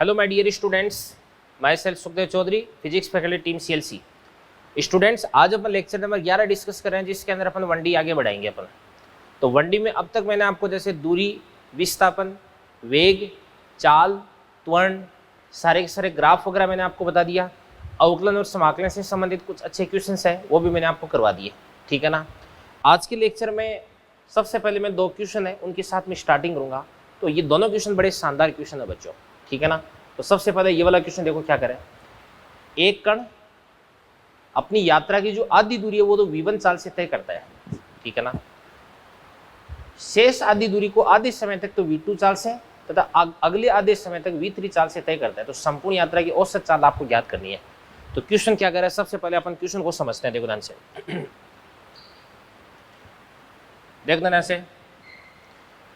Hello my dear students, myself Sukhdev Chaudhary, physics faculty team CLC। Students, आज अपन lecture number 11 discuss कर रहे हैं, जिसके अंदर अपन 1D आगे बढ़ाएंगे अपन। तो 1D में अब तक मैंने आपको जैसे दूरी, विस्थापन, वेग, चाल, त्वरण, सारे के सारे ग्राफ वगैरह मैंने आपको बता दिया। अवकलन और समाकलन से संबंधित कुछ अच्छे क्वेश्चंस हैं, वो भी मैंने आपको करवा दिए, ठीक है ना। आज के लेक्चर में सबसे पहले मैं 2 क्वेश्चन है उनके साथ में स्टार्टिंग करूँगा। तो ये दोनों क्वेश्चन बड़े शानदार क्वेश्चन है बच्चों, ठीक है ना। तो सबसे पहले ये वाला क्वेश्चन देखो क्या करें। एक कण अपनी यात्रा की जो आधी दूरी है वो तो v1 चाल से तय करता है, ठीक है ना। शेष आधी दूरी को आधे समय तक तो v2 चाल से तथा अगले आधे समय तक v3 चाल से तय करता है। तो संपूर्ण यात्रा की औसत चाल आपको ज्ञात करनी है। तो क्वेश्चन क्या कर रहा है, सबसे पहले अपन क्वेश्चन को समझते हैं। देखो ध्यान से, देख ध्यान से।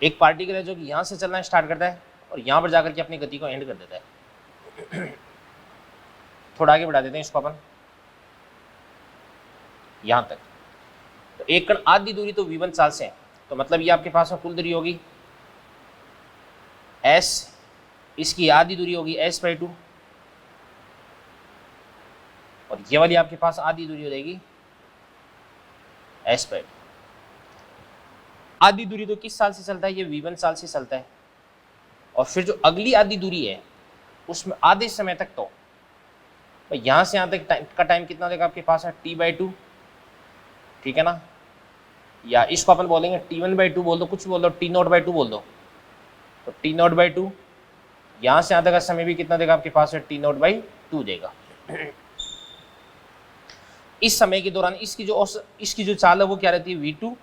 एक पार्टिकल है जो कि यहां से चलना स्टार्ट करता है और यहां पर जाकर के अपनी गति को एंड कर देता है। थोड़ा आगे बढ़ा देते हैं इसको अपन यहां तक। तो एक कण आधी दूरी तो v1 चाल से है, तो मतलब ये आपके पास में कुल दूरी होगी s, इसकी आधी दूरी होगी s/2 और ये वाली आपके पास आधी दूरी हो जाएगी s/2। आधी दूरी तो किस साल से चलता है, ये v1 साल से चलता है। और फिर जो अगली आधी दूरी है उसमें आधे समय तक तो यहां से यहां तक का टाइम कितना देगा आपके पास है t/2, ठीक है ना। या इसको अपन बोलेंगे t1/2 बोल दो, कुछ बोल दो, t0/2 बोल दो। तो t0/2 यहां से यहां तक का समय भी कितना देगा आपके पास है t0/2 देगा। इस समय के दौरान इसकी जो चाल है वो क्या रहती है v2,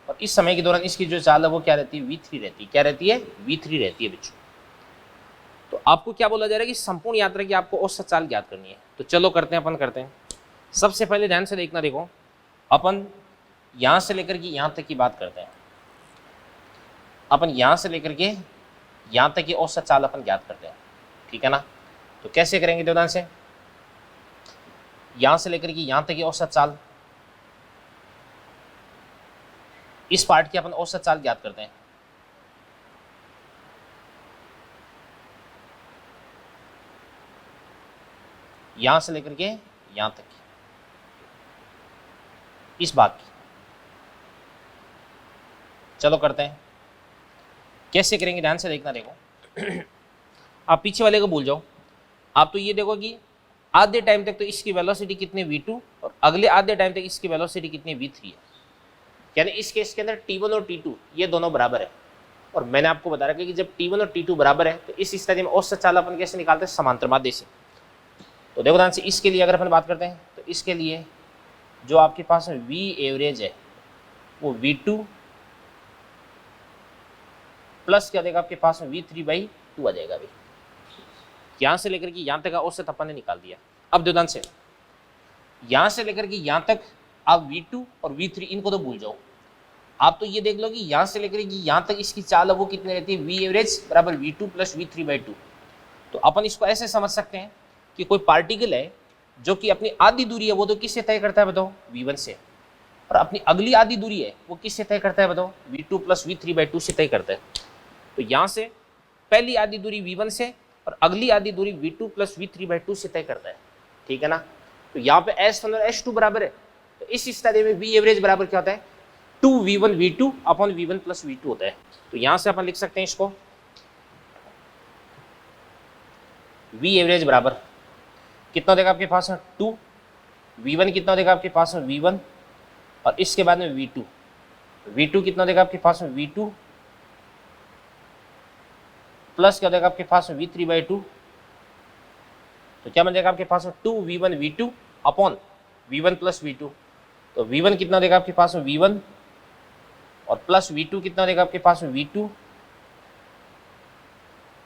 और इस समय के दौरान इसकी जो चाल है वो क्या रहती है v3 रहती है। क्या रहती है, v3 रहती है बच्चों। तो आपको क्या बोला जा रहा है कि संपूर्ण यात्रा की आपको औसत चाल ज्ञात करनी है। तो चलो करते हैं, अपन करते हैं। सबसे पहले ध्यान से देखना, देखो अपन यहां से लेकर के यहां तक की बात करते हैं। अपन यहां से लेकर के यहां तक की औसत चाल अपन ज्ञात करते हैं, ठीक है ना। तो कैसे करेंगे, ध्यान से। यहां से लेकर के यहां तक की औसत चाल, इस पार्ट की अपन औसत चाल ज्ञात करते हैं। यहां से लेकर के यहां तक की, इस भाग की। चलो करते हैं, कैसे करेंगे ध्यान से देखना। देखो आप पीछे वाले को भूल जाओ, आप तो ये देखो कि आधे टाइम तक तो इसकी वेलोसिटी कितनी v2 और अगले आधे टाइम तक इसकी वेलोसिटी कितनी v3 है। यानी इस केस के अंदर t1 और t2 ये दोनों बराबर है। और मैंने आपको बता रखा कि जब t1 और t2 बराबर है तो इस स्थिति में औसत चाल अपन कैसे निकालते हैं, समांतर माध्य से। तो देखो ध्यान से, इसके लिए अगर अपन बात करते हैं तो इसके लिए जो आपके पास में v एवरेज है वो v2 प्लस क्या देगा आपके पास में v3/2 आ जाएगा। अभी यहां से लेकर के यहां तक का औसत अपन ने निकाल दिया। अब ध्यान से, यहां से लेकर के यहां तक आप v2 और v3 इनको तो भूल जाओ। आप तो ये देख लो कि यहां से लेकर के यहां तक इसकी चाल है वो कितनी रहती है, v एवरेज बराबर v2 प्लस v3/2। तो अपन इसको ऐसे समझ सकते हैं कि कोई पार्टिकल है जो कि अपनी आधी दूरी है वो तो किससे तय करता है बताओ, v1 से। और अपनी अगली आधी दूरी है वो किससे तय करता है बताओ, v2 प्लस v3/2 से तय करता है। तो यहाँ से पहली आधी दूरी v1 से और अगली आधी दूरी v2 प्लस v3/2 से तय करता है, ठीक है ना। तो यहाँ पे s1 और s2 बराबर है। तो इस स्थिति में v एवरेज बराबर क्या होता है, 2v1 v2 upon v1 plus v2 होता है। तो यहाँ से अपन लिख सकते हैं इसको, v एवरेज बराबर कितना देगा आपके पास में 2, v1 कितना देगा आपके पास में v1 और इसके बाद में v2 कितना देगा आपके पास में v2 प्लस क्या देगा आपके पास में v3/2। तो क्या बन जाएगा आपके पास में 2v1 v2 upon v1 plus v2। तो v1 कितना देगा आपके पास में v1 और प्लस v2 कितना देगा आपके पास में v2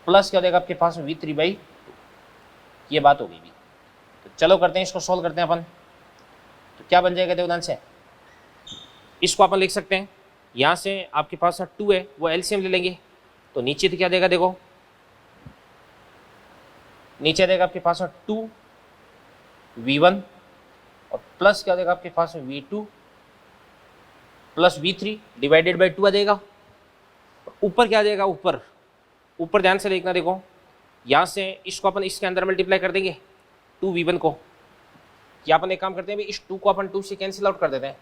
प्लस क्या देगा आपके पास में v3/2। ये बात हो गई भी। तो चलो करते हैं, इसको सॉल्व करते हैं अपन। तो क्या बन जाएगा देखो ध्यान से, इसको अपन लिख सकते हैं, यहाँ से आपके पास 2 है वो एलसीएम ले लेंगे। तो नीचे तो क्या देगा, देखो नीचे देगा आपके पास 2v1 और प्लस क्या देगा आपके पास v2 plus v3 divided by 2 आ जाएगा। ऊपर क्या आ जाएगा, ऊपर ध्यान से देखना, देखो यहाँ से इसको अपन इसके अंदर मल्टीप्लाई कर देंगे 2v1 को, या अपन एक काम करते हैं इस 2 को अपन 2 से कैंसिल आउट कर देते हैं।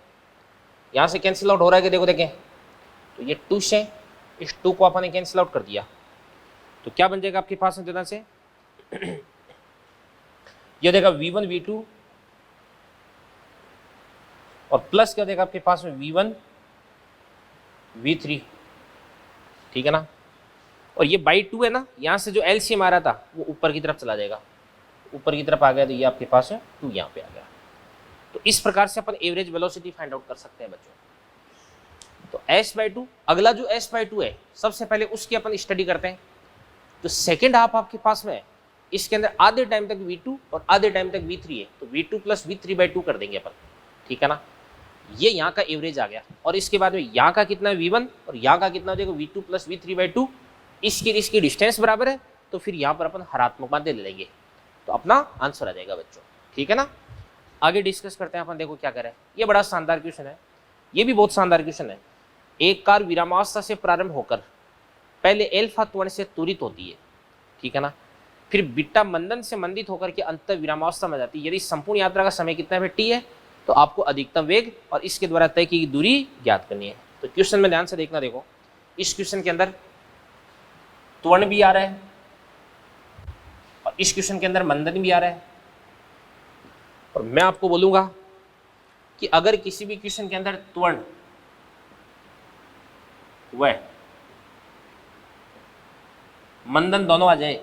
यहाँ से कैंसिल आउट हो रहा है कि देखो देखें, तो ये 2 से इस 2 को अपन ने कैंसिल आउट कर दिया, तो क्या बन जाएगा आपके पास में से ये देगा v1 v2 और प्लस क्या देगा आपके पास में v1 v3, ठीक है ना। और ये बाई 2 है ना, यहाँ से जो एलसीएम आ रहा था वो ऊपर की तरफ चला जाएगा, ऊपर की तरफ आ गया तो ये आपके पास है 2 यहाँ पे आ गया। तो इस प्रकार से अपन एवरेज वेलोसिटी फाइंड आउट कर सकते हैं बच्चों। तो s/2, अगला जो s/2 है सबसे पहले उसकी अपन स्टडी करते हैं। तो सेकेंड हाफ आपके पास में है, इसके अंदर आधे टाइम तक v2 और आधे टाइम तक v3 है, तो v2 + v3/2 कर देंगे अपन, ठीक है ना। ये यहाँ का एवरेज आ गया, और इसके बाद में यहाँ का कितना है v1 और यहाँ का कितना हो जाएगा v2 + v3/2, इसकी डिस्टेंस बराबर है, तो फिर यहाँ पर अपन हरात्मक मान ले लेंगे, तो अपना आंसर आ जाएगा बच्चों, ठीक है ना। आगे डिस्कस करते हैं अपन, देखो क्या करें। ये बड़ा शानदार क्वेश्चन है, ये भी बहुत शानदार क्वेश्चन है। एक कार विरामावस्था से प्रारंभ होकर पहले एल्फा त्वरण से त्वरित होती है, ठीक है ना, फिर बीटा मंदन से मंदित होकर के अंत विरामावस्था में जाती है। यदि संपूर्ण यात्रा का समय कितना है t है, तो आपको अधिकतम वेग और इसके द्वारा तय की दूरी ज्ञात करनी है। तो क्वेश्चन में ध्यान से देखना, देखो इस क्वेश्चन के अंदर त्वरण भी आ रहा है और इस क्वेश्चन के अंदर मंदन भी आ रहा है। और मैं आपको बोलूंगा कि अगर किसी भी क्वेश्चन के अंदर त्वरण व मंदन दोनों आ जाए,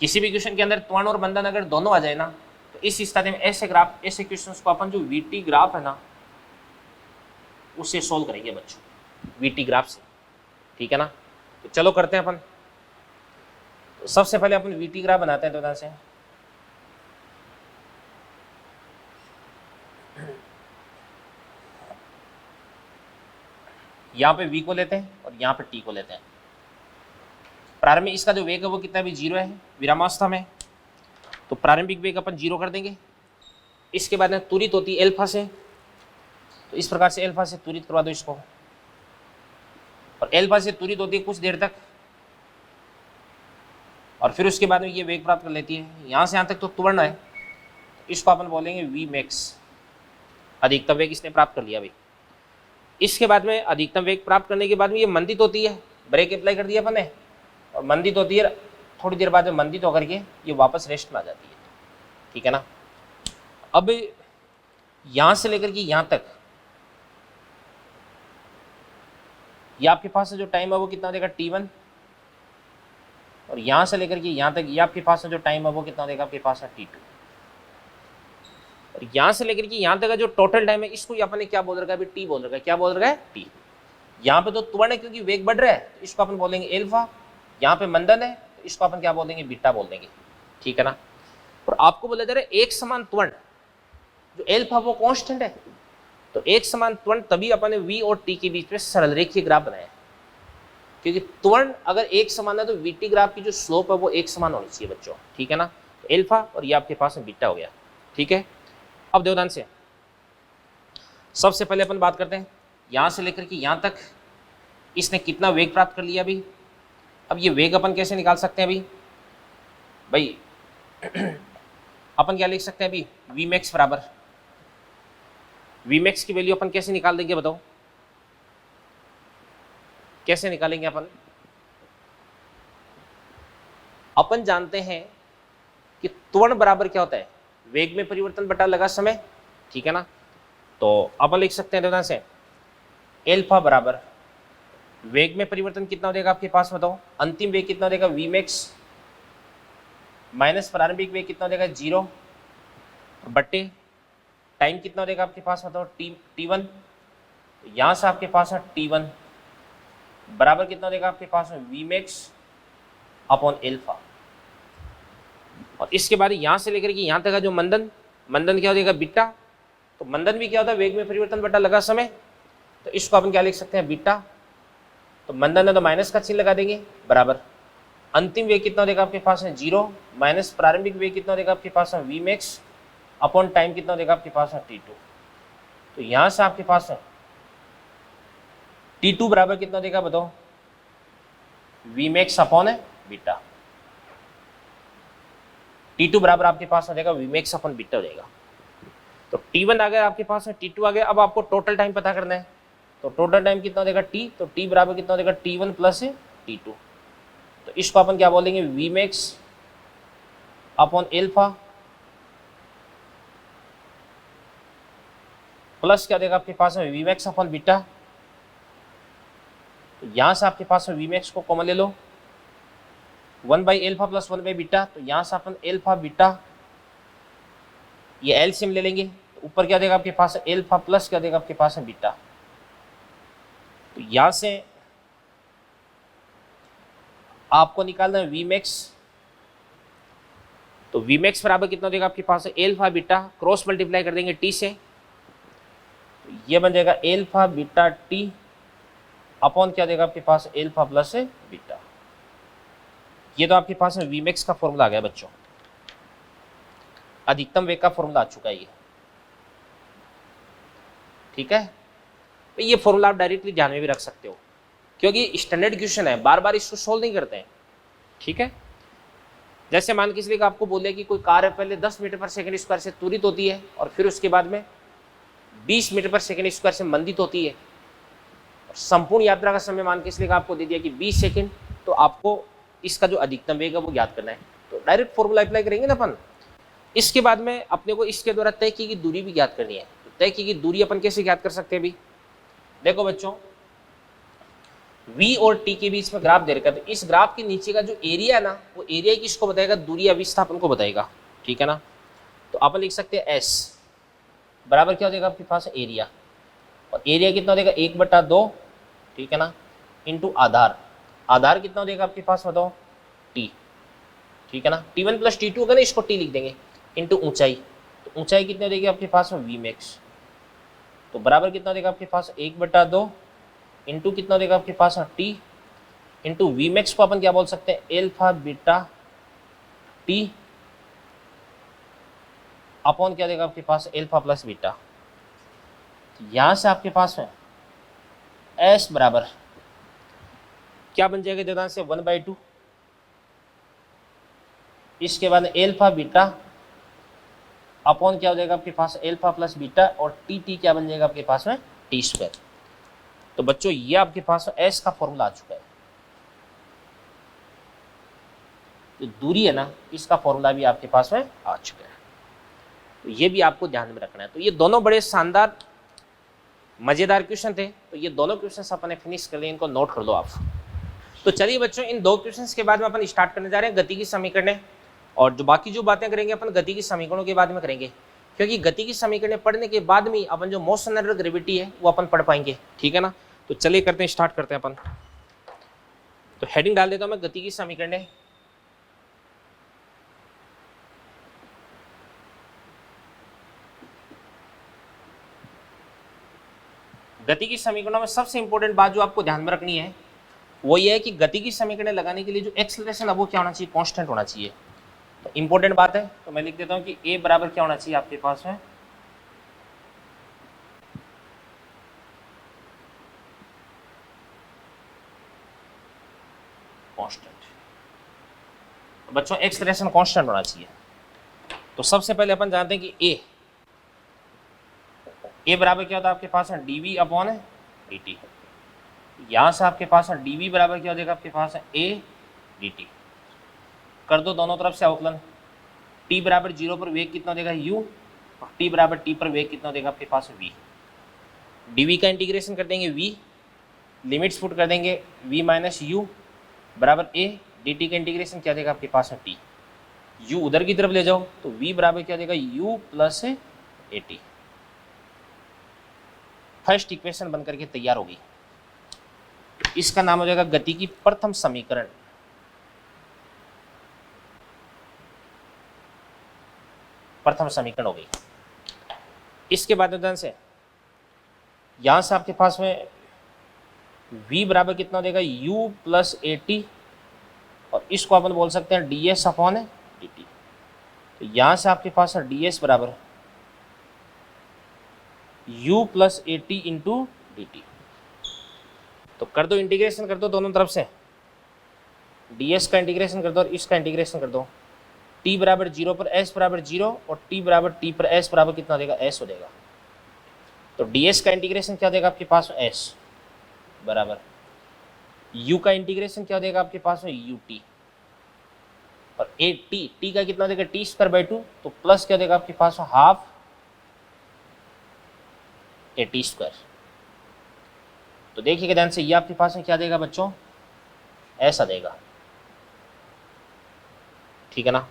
किसी भी क्वेश्चन के अंदर त्वरण और मंदन अगर दोनों आ जाए ना, तो इस स्थिति में ऐसे ग्राफ, ऐसे क्वेश्चंस को अपन जो वीटी ग्राफ है ना उससे सोल्व करेंगे बच्चों, वीटी ग्राफ से, ठीक है ना। तो चलो करते हैं अपन। तो सबसे पहले अपन वीटी ग्राफ बनाते हैं, तो यहाँ से यहाँ पे v को लेते हैं और यहाँ पे t को लेते हैं। प्रारंभिक इसका जो वेग है वो कितना भी 0 है विरामावस्था में, तो प्रारंभिक वेग अपन 0 कर देंगे। इसके बाद में त्वरित होती है एल्फा से, तो इस प्रकार से एल्फा से त्वरित करवा दो इसको, और एल्फा से त्वरित होती है कुछ देर तक, और फिर उसके बाद में ये वेग प्राप्त कर लेती है। यहाँ से यहाँ तक तो त्वरण है, इसको अपन बोलेंगे v max, अधिकतम वेग इसने प्राप्त कर लिया भाई। इसके बाद में अधिकतम वेग प्राप्त करने के बाद में ये मंदित होती है, ब्रेक अप्लाई कर दिया अपन ने, और मंदित होती है, थोड़ी देर बाद में मंदित होकर के ये वापस रेस्ट में आ जाती है, ठीक है ना। अब यहाँ से लेकर के यहाँ तक ये आपके पास जो टाइम है वो कितना देगा t1, और यहाँ से लेकर के यहाँ तक ये आपके पास जो टाइम है वो कितना देगा आपके पास t2, और यहाँ से लेकर के यहाँ तक का जो टोटल टाइम है इसको अपन ने क्या बोल रखा है अभी, t बोल रखा है। क्या बोल रखा है? t। यहाँ पे तो त्वरण है क्योंकि वेग बढ़ रहा है, तो इसको अपन बोलेंगे एल्फा। यहाँ पे मंदन है, तो इसको अपन क्या बोल देंगे, बीटा बोल देंगे, ठीक है ना। और आपको बोला जा रहा है एक समान त्वरण, जो एल्फा वो कांस्टेंट है, तो एक समान त्वरण तभी अपन ने v और t के बीच में सरल रेखीय ग्राफ बनाया, क्योंकि त्वरण अगर एक समान है तो वीटी ग्राफ की जो स्लोप है वो एक समान होनी चाहिए बच्चों, ठीक है ना। तो एल्फा और ये आपके पास में बीटा हो गया, ठीक है। अब ध्यान से सबसे पहले अपन बात करते हैं यहाँ से लेकर के यहाँ तक इसने कितना वेग प्राप्त कर लिया अभी। अब ये वेग अपन कैसे निकाल सकते हैं अभी भाई, अपन क्या लिख सकते हैं अभी, वी मैक्स बराबर, वी मैक्स की वैल्यू अपन कैसे निकाल देंगे बताओ, कैसे निकालेंगे अपन। अपन जानते हैं कि त्वरण बराबर क्या होता है, वेग में परिवर्तन बटा लगा समय, ठीक है ना। तो अपन लिख सकते हैं ध्यान से एल्फा बराबर वेग में परिवर्तन कितना हो जाएगा आपके पास बताओ, अंतिम वेग कितना हो जाएगा वी मैक्स माइनस प्रारंभिक वेग कितना हो जाएगा 0 बट्टे टाइम कितना हो जाएगा आपके पास बताओ t1, यहाँ से आपके पास है t1 बराबर कितना हो जाएगा आपके पास में वी मैक्स अपॉन एल्फा। और इसके बाद यहाँ से लेकर के यहाँ तक का जो मंदन क्या हो जाएगा बीटा, तो मंदन भी क्या होता है वेग में परिवर्तन बटा लगा समय, तो इसको अपन क्या लिख सकते हैं बीटा, तो मंदन है तो माइनस का चिन्ह लगा देंगे बराबर अंतिम वेग कितना हो जाएगा आपके पास है 0 माइनस प्रारंभिक वेग कितना हो जाएगा आपके पास है वी मैक्स अपॉन टाइम कितना हो जाएगा आपके पास है t2। तो यहाँ से आपके पास है t2 बराबर कितना हो जाएगा बताओ, वी मैक्स अपॉन है बीटा। T2 बराबर आपके पास आ जाएगा वी मैक्स अपॉन बीटा हो जाएगा। तो T1 आ गया आपके पास में, T2 आ गया। अब आपको टोटल टाइम पता करना है, तो टोटल टाइम कितना हो जाएगा T, तो T बराबर कितना हो जाएगा T1 प्लस T2। तो इसको अपन क्या बोलेंगे, v max upon alpha plus क्या देगा आपके पास में वी मैक्स अपॉन बीटा। तो यहां से आपके पास में वी मैक्स को कॉमन ले लो, 1 by alpha plus 1 by beta. तो यहां से अपन एल्फा बीटा ये एलसीएम ले लेंगे, तो ऊपर क्या देगा आपके पास एल्फा प्लस क्या देगा आपके पास है बीटा। तो यहां से आपको निकालना है वी मैक्स, तो वी मैक्स बराबर कितना देगा आपके पास है एल्फा बीटा, क्रॉस मल्टीप्लाई कर देंगे टी से, तो ये बन जाएगा एल्फा बीटा टी अपॉन क्या देगा आपके पास एल्फा प्लस बीटा। ये तो आपके पास में वी मैक्स का फॉर्मूला आ गया बच्चों, अधिकतम वेग का फॉर्मूला आ चुका है ये, ठीक है। तो ये फॉर्मूला आप डायरेक्टली ध्यान में भी रख सकते हो, क्योंकि स्टैंडर्ड क्वेश्चन है, बार बार इसको सोल्व नहीं करते हैं, ठीक है। जैसे मान के चलिए कि आपको बोले कि कोई कार है, पहले 10 मीटर पर सेकंड स्क्वायर से त्वरित होती है और फिर उसके बाद में 20 मीटर पर सेकंड स्क्वायर से मंदित होती है, और संपूर्ण यात्रा का समय मान के चलिए आपको दे दिया कि 20 सेकंड, तो आपको इसका जो अधिकतम वेग है वो ज्ञात करना है। तो डायरेक्ट फॉर्मूला अप्लाई करेंगे ना अपन। इसके बाद में अपने को इसके द्वारा तय की गई दूरी भी ज्ञात करनी है। तो तय की गई दूरी अपन कैसे ज्ञात कर सकते हैं अभी, देखो बच्चों, V और T के बीच में ग्राफ दे रखा है, तो इस ग्राफ के नीचे का जो एरिया है ना, वो एरिया किसको बताएगा, दूरी या विस्थापन को बताएगा, ठीक है ना। तो अपन लिख सकते हैं S बराबर क्या हो जाएगा आपके पास एरिया, और एरिया कितना हो जाएगा 1/2, ठीक है ना, इंटू आधार। आधार कितना हो जाएगा आपके पास बताओ T, ठीक है ना। T1 प्लस T2 होगा ना, इसको T लिख देंगे, इंटू ऊंचाई। तो ऊंचाई कितनी हो जाएगी आपके पास में वी मैक्स, तो बराबर कितना हो जाएगा आपके पास 1/2 इंटू कितना हो जाएगा आपके पास T इंटू वी मैक्स को अपन क्या बोल सकते हैं एल्फा बीटा T अपॉन क्या देगा आपके पास एल्फा प्लस बीटा। तो यहां से आपके पास में S बराबर क्या बन जाएगा जोदान से 1/2, इसके बाद एल्फा बीटा अपॉन क्या हो जाएगा आपके पास एल्फा प्लस बीटा, और T क्या बन जाएगा आपके पास में T²। तो बच्चों ये आपके पास S का फॉर्मूला आ चुका है, तो दूरी है ना, इसका फॉर्मूला भी आपके पास में आ चुका है। तो ये भी आपको ध्यान में रखना है। तो ये दोनों बड़े शानदार मजेदार क्वेश्चन थे, तो ये दोनों क्वेश्चन अपने फिनिश कर लिए, इनको नोट कर लो आप। तो चलिए बच्चों, इन 2 क्वेश्चंस के बाद में अपन स्टार्ट करने जा रहे हैं गति की समीकरण, और जो बाकी जो बातें करेंगे अपन गति की समीकरणों के बाद में करेंगे, क्योंकि गति की समीकरण पढ़ने के बाद में अपन जो मोशन अंडर ग्रेविटी है वो अपन पढ़ पाएंगे, ठीक है ना। तो चलिए करते हैं, स्टार्ट करते हैं अपन। तो हेडिंग डाल देता हूं मैं, गति की समीकरण। गति की समीकरणों में सबसे इंपॉर्टेंट बात जो आपको ध्यान में रखनी है वो ये है कि गति की समीकरण लगाने के लिए जो एक्सेलरेशन है वो क्या होना चाहिए, कांस्टेंट होना चाहिए। तो इंपॉर्टेंट बात है, तो मैं लिख देता हूं कि ए बराबर क्या होना चाहिए आपके पास में कांस्टेंट। तो बच्चों एक्सेलरेशन कांस्टेंट होना चाहिए। तो सबसे पहले अपन जानते हैं कि ए बराबर क्या होता है आपके पास है dv अपॉन dt। यहां से आपके पास है dv बराबर क्या हो जाएगा आपके पास है a dt। कर दो दोनों तरफ से अवकलन। t बराबर 0 पर वेग कितना देगा u, और t बराबर t पर वेग कितना देगा आपके पास v। dv का इंटीग्रेशन कर देंगे v, लिमिट्स पुट कर देंगे v माइनस u बराबर a, dt का इंटीग्रेशन क्या देगा आपके पास है t। u उधर की तरफ ले जाओ तो v बराबर क्या देगा u plus at। First equation बनकर के तैयार होगी। इसका नाम हो जाएगा गति की प्रथम समीकरण। प्रथम समीकरण हो गई। इसके बाद से यहां से आपके पास में v बराबर कितना देगा u प्लस at, और इसको अपन बोल सकते हैं ds अपॉन dt। तो यहां से आपके पास है ds बराबर u plus at into dt। तो कर दो इंटीग्रेशन कर दो दोनों तरफ से, ds का इंटीग्रेशन कर दो और इसका इंटीग्रेशन कर दो। t बराबर 0 पर s बराबर 0 और t बराबर t पर s बराबर कितना देगा, s हो जाएगा। तो ds का इंटीग्रेशन क्या देगा आपके पास, s बराबर u का इंटीग्रेशन क्या देगा आपके पास में, ut और a t का कितना देगा, t स्क्वायर बाई 2, तो प्लस क्या देगा आपके पास में, हाफ ए टी स्क्वायर। तो देखिएगा ध्यान से, ये आपके पास में क्या देगा बच्चों, ऐसा देगा, ठीक है ना।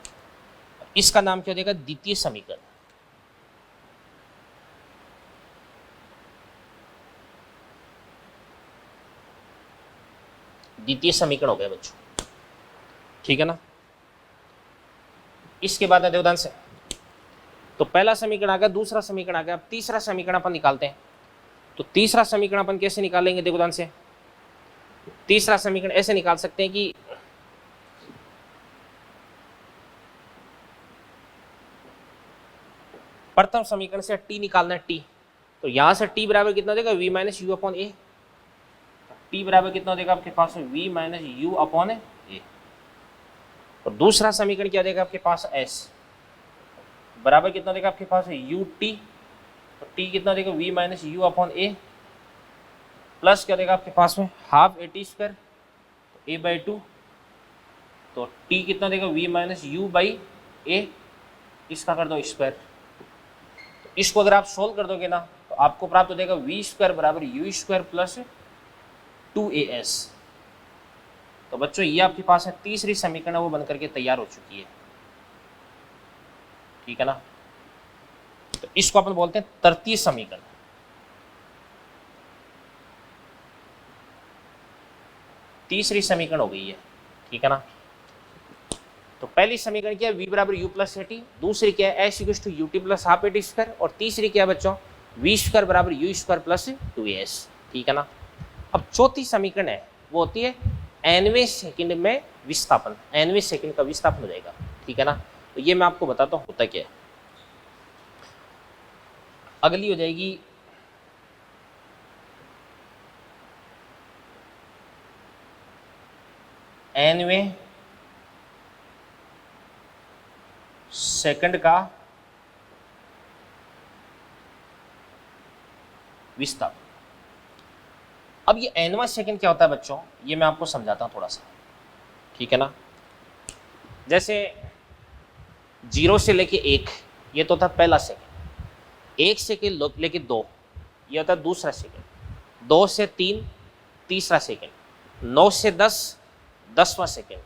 इसका नाम क्या देगा, द्वितीय समीकरण। द्वितीय समीकरण हो गया बच्चों, ठीक है ना। इसके बाद देखो ध्यान से, तो पहला समीकरण आ गया, दूसरा समीकरण आ गया, अब तीसरा समीकरण अपन निकालते हैं। तो तीसरा समीकरण अपन कैसे निकालेंगे, देखो ध्यान से, तीसरा समीकरण ऐसे निकाल सकते हैं कि प्रथम समीकरण से t निकालना है, t, तो यहां से t बराबर कितना देगा, v minus you upon A. t बराबर कितना देगा आपके पास में, v माइनस यू अपॉन ए। और दूसरा समीकरण क्या देगा आपके पास, s बराबर कितना देगा आपके पास यू टी, तो t कितना देगा, v minus you upon A, plus क्या देगा आपके पास में, half a t square, A by 2, तो t कितना देगा, v माइनस यू बाई ए, इसका कर दो स्क्वायर। तो इसको अगर आप सोल्व कर दोगे ना, तो आपको प्राप्त हो जाएगा वी स्क्वायर बराबर यू स्क्वायर प्लस 2as। तो बच्चों ये आपके पास है तीसरी समीकरण, वो बनकर के तैयार हो चुकी है, ठीक है ना। तो इसको अपन बोलते हैं तृतीय समीकरण। तीसरी समीकरण हो गई है, ठीक है ना। तो पहली समीकरण क्या है, v बराबर u प्लस ए टी, दूसरी क्या है s equals to u t plus half a t square, और तीसरी क्या है बच्चों, v स्क्वायर बराबर यू स्क्वायर प्लस 2as, ठीक है ना। अब चौथी समीकरण है, वो होती है nवें सेकंड में विस्थापन, nवें सेकंड का विस्थापन हो जाएगा, ठीक है ना। तो ये मैं आपको बताता हूँ होता क्या है। अगली हो जाएगी nवें सेकंड का विस्थापन। अब ये nवां सेकंड क्या होता है बच्चों, ये मैं आपको समझाता हूं थोड़ा सा, ठीक है ना। जैसे 0 से लेके 1, ये तो था पहला सेकंड, 1 से लेके 2, ये होता है दूसरा सेकंड, 2 से 3 तीसरा सेकंड, 9 से 10 10वां सेकंड,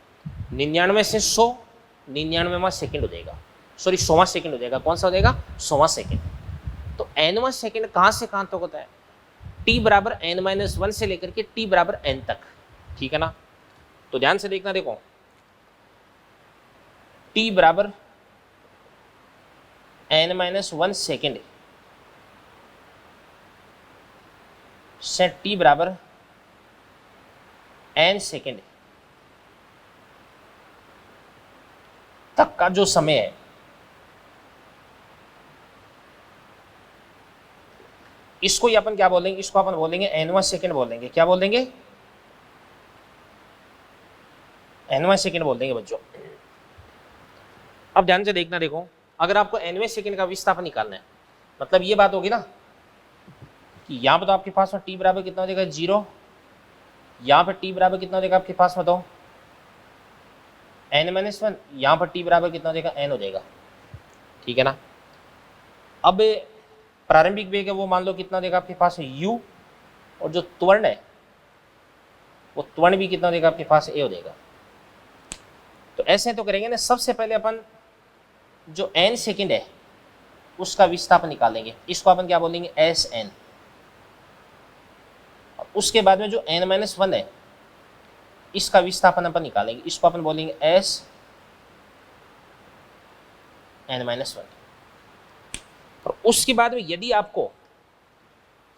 99 से 100 99वां सेकंड हो जाएगा, सॉरी 100वां सेकंड हो जाएगा। कौन सा हो जाएगा, 100वां सेकंड। तो nवां सेकंड कहां से कहां तक होता है, t बराबर n-1 से लेकर के t बराबर n तक, ठीक है ना। तो ध्यान से देखना, देखो t बराबर n-1 सेकंड से t बराबर n सेकंड तक का जो समय है, इसको ही अपन क्या बोलेंगे, इसको अपन बोलेंगे nवां सेकंड बोलेंगे। क्या बोल देंगे, nवां सेकंड बोल देंगे बच्चों। अब ध्यान से देखना, देखो अगर आपको nवें सेकंड का विस्थापन निकालना है, मतलब ये बात होगी ना कि यहाँ पर तो आपके पास में t बराबर कितना हो जाएगा 0, यहाँ पर t बराबर कितना हो जाएगा आपके पास में, तो n-1, यहाँ पर t बराबर कितना हो जाएगा, n हो जाएगा, ठीक है ना। अब प्रारंभिक वेग है वो मान लो कितना देगा आपके पास u, और जो त्वरण है वो त्वरण भी कितना देगा आपके पास, a हो जाएगा। तो ऐसे तो करेंगे ना, सबसे पहले अपन जो n सेकंड है उसका विस्थापन निकालेंगे, इसको अपन क्या बोलेंगे, sn। उसके बाद में जो n-1 है इसका विस्थापन अपन निकालेंगे, इसको अपन बोलेंगे s n-1। और उसके बाद में यदि आपको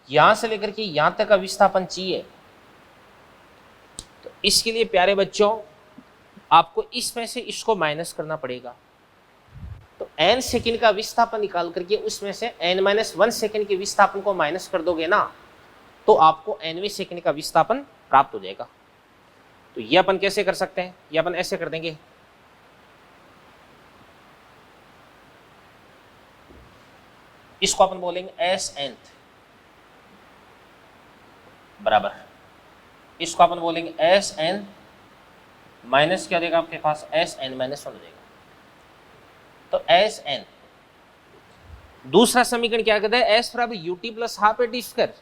यहां से लेकर के यहां तक का विस्थापन चाहिए, तो इसके लिए प्यारे बच्चों आपको इसमें से इसको माइनस करना पड़ेगा। तो n सेकंड का विस्थापन निकाल करके उसमें से n-1 सेकंड के विस्थापन को माइनस कर दोगे ना, तो आपको nवें सेकंड का विस्थापन प्राप्त हो जाएगा। तो ये अपन कैसे कर सकते हैं, ये अपन ऐसे कर देंगे, इसको अपन बोलेंगे एस nth बराबर, इसको अपन बोलेंगे एस n माइनस क्या देगा आपके पास, एस n माइनस 1 हो जाएगा। तो एस n, दूसरा समीकरण क्या कहता है, एस बराबर u t plus half a t square.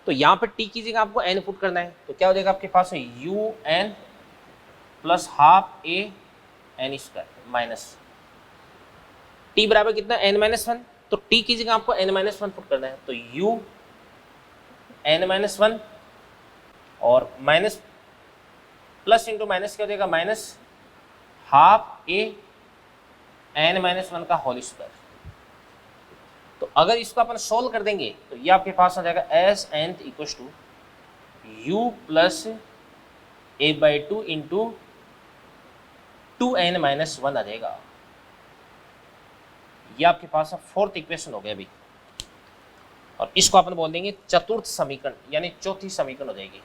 तो यहां पर टी की जगह आपको n पुट करना है, तो क्या हो जाएगा आपके पास U N plus half A N square minus T बराबर कितना, n माइनस 1। तो t की जगह आपको n माइनस 1 पुट करना है, तो u n माइनस 1 और माइनस प्लस इंटू माइनस क्या हो जाएगा, माइनस हाफ ए n माइनस 1 का होल स्क्वायर। तो अगर इसको अपन सोल्व कर देंगे तो ये आपके पास आ जाएगा s nth equal to u plus a by two into 2n minus 1 आ जाएगा। ये आपके पास फोर्थ इक्वेशन हो गया अभी, और इसको अपन बोल देंगे चतुर्थ समीकरण, यानी चौथी समीकरण हो जाएगी,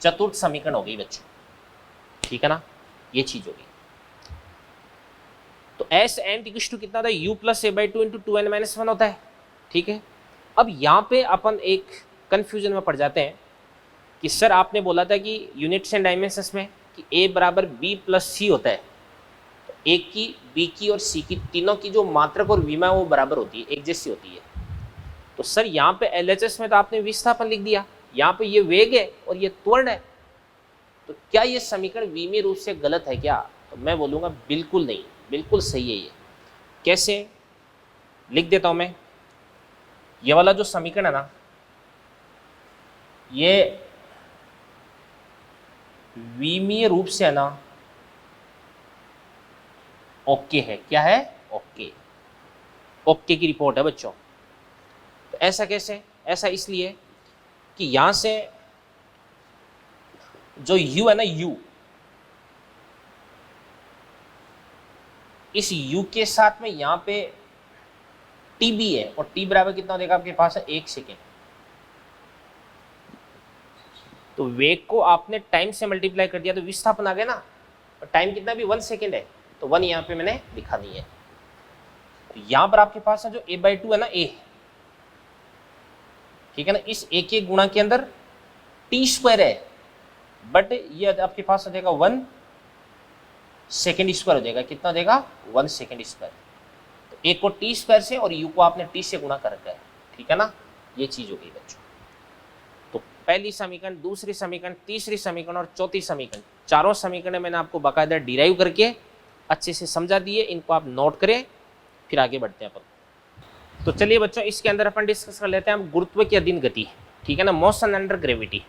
चतुर्थ समीकरण हो गई बच्चों, ठीक है ना, ये चीज होगी। तो एस एन इक्वल टू कितना था, you plus a by two into 2n minus 1 होता है, ठीक है। अब यहाँ पे अपन एक कंफ्यूजन में पड़ जाते हैं कि सर आपने बोला था कि यूनिट्स एंड डायमेंशंस में कि a बराबर b प्लस सी होता है, तो a की, b की और c की तीनों की जो मात्रक और विमा वो बराबर होती है, एक जैसी होती है। तो सर यहाँ पे LHS में तो आपने विस्थापन लिख दिया, यहाँ पे ये वेग है और ये त्वरण है, तो क्या ये समीकरण विमीय रूप से गलत है क्या? तो मैं बोलूँगा बिल्कुल नहीं, बिल्कुल सही है ये। कैसे, लिख देता हूँ मैं। ये वाला जो समीकरण है ना, ये विमीय रूप से है ना ओके है, क्या है, ओके, ओके की रिपोर्ट है बच्चों। तो ऐसा कैसे, ऐसा इसलिए कि यहां से जो u है ना, u, इस u के साथ में यहां पे t भी है, और t बराबर कितना देगा आपके पास है 1 सेकेंड। तो वेग को आपने टाइम से मल्टीप्लाई कर दिया तो विस्थापन आ गया ना, और टाइम कितना भी 1 सेकेंड है, तो 1 यहाँ पे मैंने लिखा नहीं है। तो यहाँ पर आपके पास है जो a/2 है ना, a, ठीक है ना, इस a के गुणा के अंदर t स्क्वायर है, बट ये आपके पास आ जाएगा 1 सेकेंड स्क्वायर हो जाएगा, कितना देगा 1 सेकेंड स्क्वायर। तो a को t स्क्वायर से और u को आपने t से गुणा कर रखा है, ठीक है ना, ये चीज हो गई बच्चों। तो पहली समीकरण, दूसरी समीकरण, तीसरी समीकरण और चौथी समीकरण, चारों समीकरण मैंने आपको बाकायदा डिराइव करके अच्छे से समझा दिए, इनको आप नोट करें, फिर आगे बढ़ते हैं अपन। तो चलिए बच्चों, इसके अंदर अपन डिस्कस कर लेते हैं हम गुरुत्व के अधीन गति, ठीक है ना, मोशन अंडर ग्रेविटी।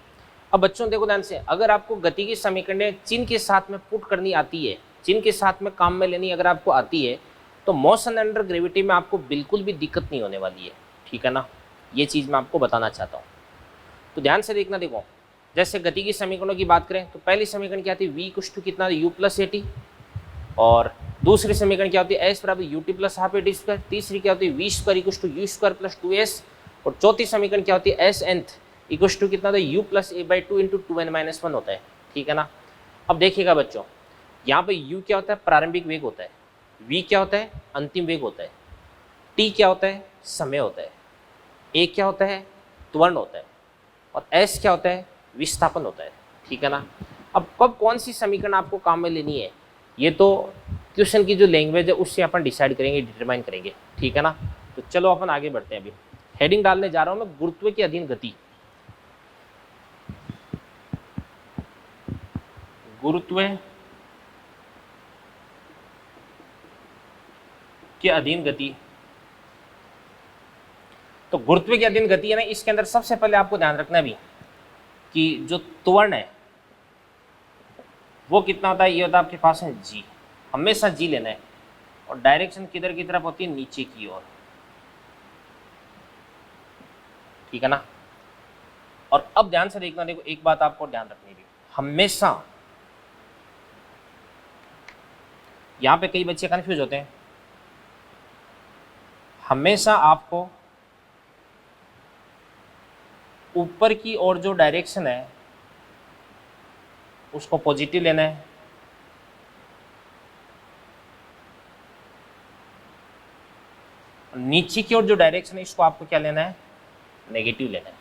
अब बच्चों देखो ध्यान से, अगर आपको गति की समीकरण चिन्ह के साथ में पुट करनी आती है, चिन्ह के साथ में काम में लेनी अगर आपको आती है, तो मोशन अंडर ग्रेविटी में आपको बिल्कुल भी दिक्कत नहीं होने वाली है, ठीक है ना, ये चीज़ मैं आपको बताना चाहता हूँ। तो ध्यान से देखना, देखो जैसे गति की समीकरणों की बात करें तो पहली समीकरण क्या थी, v इक्वल टू कितना, u प्लस ए टी, और दूसरी समीकरण क्या होती है, s बराबर u t plus half a t square, तीसरी क्या होती है v square equal to u square plus 2s, और चौथी समीकरण क्या होती है, s nth इक्वल टू कितना होता है, u plus a by two into 2n minus 1 होता है, ठीक है ना। अब देखिएगा बच्चों, यहाँ पे u क्या होता है, प्रारंभिक वेग होता है, v क्या होता है, अंतिम वेग होता है, t क्या होता है, समय होता है, a क्या होता है, त्वरण होता है, और s क्या होता है, विस्थापन होता है, ठीक है ना। अब कब कौन सी समीकरण आपको काम में लेनी है, ये तो क्वेश्चन की जो लैंग्वेज है उससे अपन डिसाइड करेंगे, डिटरमाइन करेंगे, ठीक है ना। तो चलो अपन आगे बढ़ते हैं। अभी हेडिंग डालने जा रहा हूं मैं, गुरुत्व के अधीन गति। गुरुत्व के अधीन गति। तो गुरुत्व के अधीन गति है ना, इसके अंदर सबसे पहले आपको ध्यान रखना भी कि जो त्वरण है वो कितना होता है, ये होता है आपके पास है g, हमेशा g लेना है, और डायरेक्शन किधर की तरफ होती है, नीचे की ओर, ठीक है ना। और अब ध्यान से देखना, देखो एक बात आपको ध्यान रखनी भी, हमेशा यहां पे कई बच्चे कंफ्यूज होते हैं, हमेशा आपको ऊपर की ओर जो डायरेक्शन है उसको पॉजिटिव लेना है, नीचे की ओर जो डायरेक्शन है इसको आपको क्या लेना है, नेगेटिव लेना है।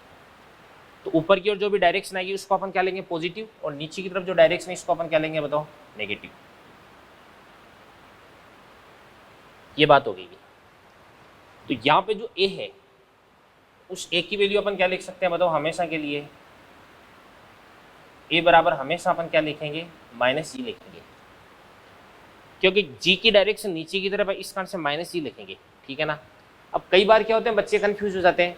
तो ऊपर की ओर जो भी डायरेक्शन आएगी उसको अपन क्या लेंगे, पॉजिटिव, और नीचे की तरफ जो डायरेक्शन है इसको अपन क्या लेंगे बताओ, नेगेटिव। ये बात हो गई। तो यहाँ पे जो ए है उस ए की वैल्यू अपन क्या लिख सकते हैं बताओ, हमेशा के लिए ए बराबर हमेशा अपन क्या लिखेंगे, माइनस जी लिखेंगे, क्योंकि जी की डायरेक्शन नीचे की तरफ है, इस कारण से माइनस जी लिखेंगे, ठीक है ना। अब कई बार क्या होते हैं बच्चे कंफ्यूज हो जाते हैं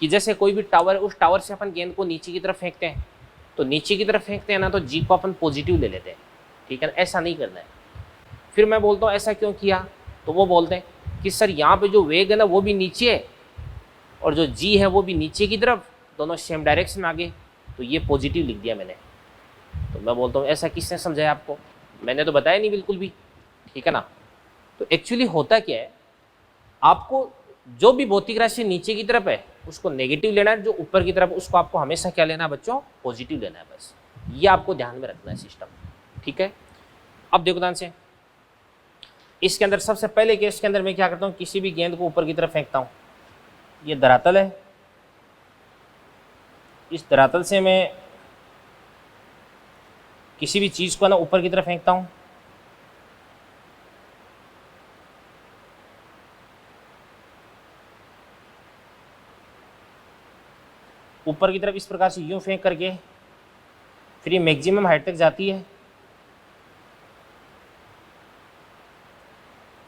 कि जैसे कोई भी टावर है, उस टावर से अपन गेंद को नीचे की तरफ फेंकते हैं, तो नीचे की तरफ फेंकते हैं ना तो जी को अपन पॉजिटिव ले लेते हैं, ठीक है ना, ऐसा नहीं करना है। फिर मैं बोलता हूँ ऐसा क्यों किया, तो वो बोलते हैं कि सर यहाँ पे जो वेग है ना वो भी नीचे है और जो जी है वो भी नीचे की तरफ, दोनों सेम डायरेक्शन में आगे, तो ये पॉजिटिव लिख दिया मैंने। तो मैं बोलता हूँ ऐसा किसने समझाया आपको, मैंने तो बताया नहीं बिल्कुल भी, ठीक है ना। तो एक्चुअली होता क्या है, आपको जो भी भौतिक राशि नीचे की तरफ है उसको नेगेटिव लेना है, जो ऊपर की तरफ उसको आपको हमेशा क्या लेना है बच्चों, पॉजिटिव लेना है, बस ये आपको ध्यान में रखना है सिस्टम, ठीक है। अब देखो ध्यान से, इसके अंदर सबसे पहले केस के अंदर मैं क्या करता हूँ, किसी भी गेंद को ऊपर की तरफ फेंकता हूँ, ये धरातल है, इस धरातल से मैं किसी भी चीज को ना ऊपर की तरफ फेंकता हूँ, ऊपर की तरफ इस प्रकार से यूं फेंक करके फिर ये मैक्सिमम हाइट तक जाती है,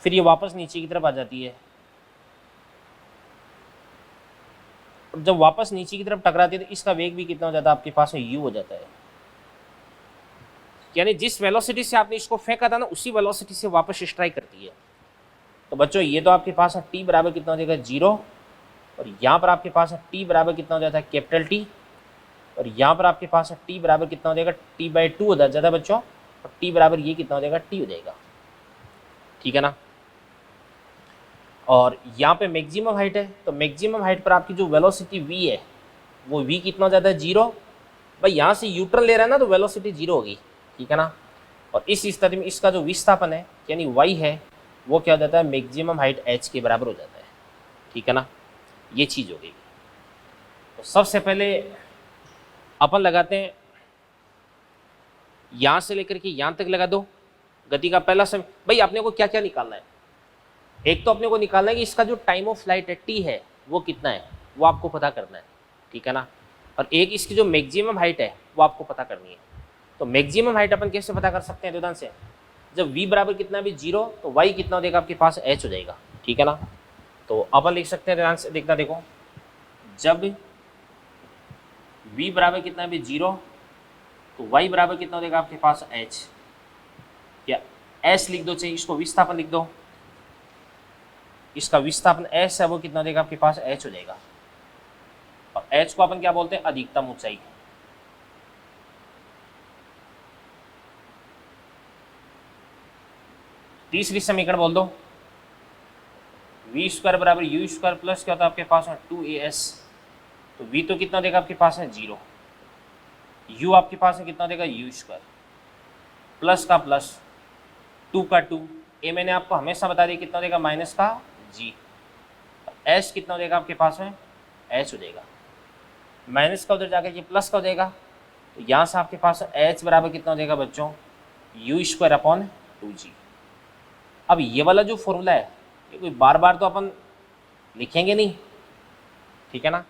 फिर ये वापस नीचे की तरफ आ जाती है, और जब वापस नीचे की तरफ टकराती है तो इसका वेग भी कितना हो जाता है आपके पास में, यू हो जाता है, यानी जिस वेलोसिटी से आपने इसको फेंका था ना उसी वेलोसिटी से वापस स्ट्राइक करती है। तो बच्चों ये तो आपके पास है टी बराबर कितना हो जाएगा, 0, और यहाँ पर आपके पास है टी बराबर कितना हो जाता है, कैपिटल टी, और यहाँ पर आपके पास है टी बराबर कितना हो जाएगा, t/2 हो जाता है बच्चों, और टी बराबर ये कितना हो जाएगा, टी हो जाएगा, ठीक है ना। और यहाँ पे मैक्सिमम हाइट है, तो मैक्सिमम हाइट पर आपकी जो वेलोसिटी v है वो v कितना हो जाता है, 0। भाई यहाँ से यूटर्न ले रहा है ना तो वेलोसिटी 0 होगी, ठीक है ना। और इस स्थिति में इसका जो विस्थापन है यानी y है वो क्या हो जाता है, मैक्सिमम हाइट h के बराबर हो जाता है, ठीक है ना। ये चीज़ हो गई। तो सबसे पहले अपन लगाते हैं यहाँ से लेकर के यहाँ तक लगा दो गति का पहला समय। भाई अपने को क्या क्या निकालना है, एक तो अपने को निकालना है कि इसका जो टाइम ऑफ फ्लाइट है टी है वो कितना है, वो आपको पता करना है, ठीक है ना। और एक इसकी जो मैक्सिमम हाइट है वो आपको पता करनी है। तो मैक्सिमम हाइट अपन कैसे पता कर सकते हैं, ध्यान से, जब v बराबर कितना भी 0 तो y कितना हो जाएगा आपके पास, h हो जाएगा, ठीक है ना। तो अपन लिख सकते हैं, ध्यान से देखना, देखो जब v बराबर कितना भी 0 तो y बराबर कितना हो जाएगा आपके पास, h, या s लिख दो, चाहिए इसको विस्थापन लिख दो, इसका विस्थापन s है वो कितना हो जाएगा आपके पास, h हो जाएगा। और h को अपन क्या बोलते हैं, अधिकतम ऊंचाई। तीसरी समीकरण बोल दो, v² बराबर u² प्लस क्या होता है आपके पास है 2as। तो v तो कितना देगा आपके पास है 0, u आपके पास है कितना देगा u², प्लस का प्लस 2 का 2, a मैंने आपको हमेशा बता दिया कितना देगा माइनस का g, s कितना देगा आपके पास है h हो जाएगा, माइनस का उधर जाकर ये प्लस का हो जाएगा। तो यहाँ से आपके पास h बराबर कितना हो जाएगा बच्चों, u²/2g। अब ये वाला जो फॉर्मूला है ये कोई बार बार तो अपन लिखेंगे नहीं, ठीक है ना।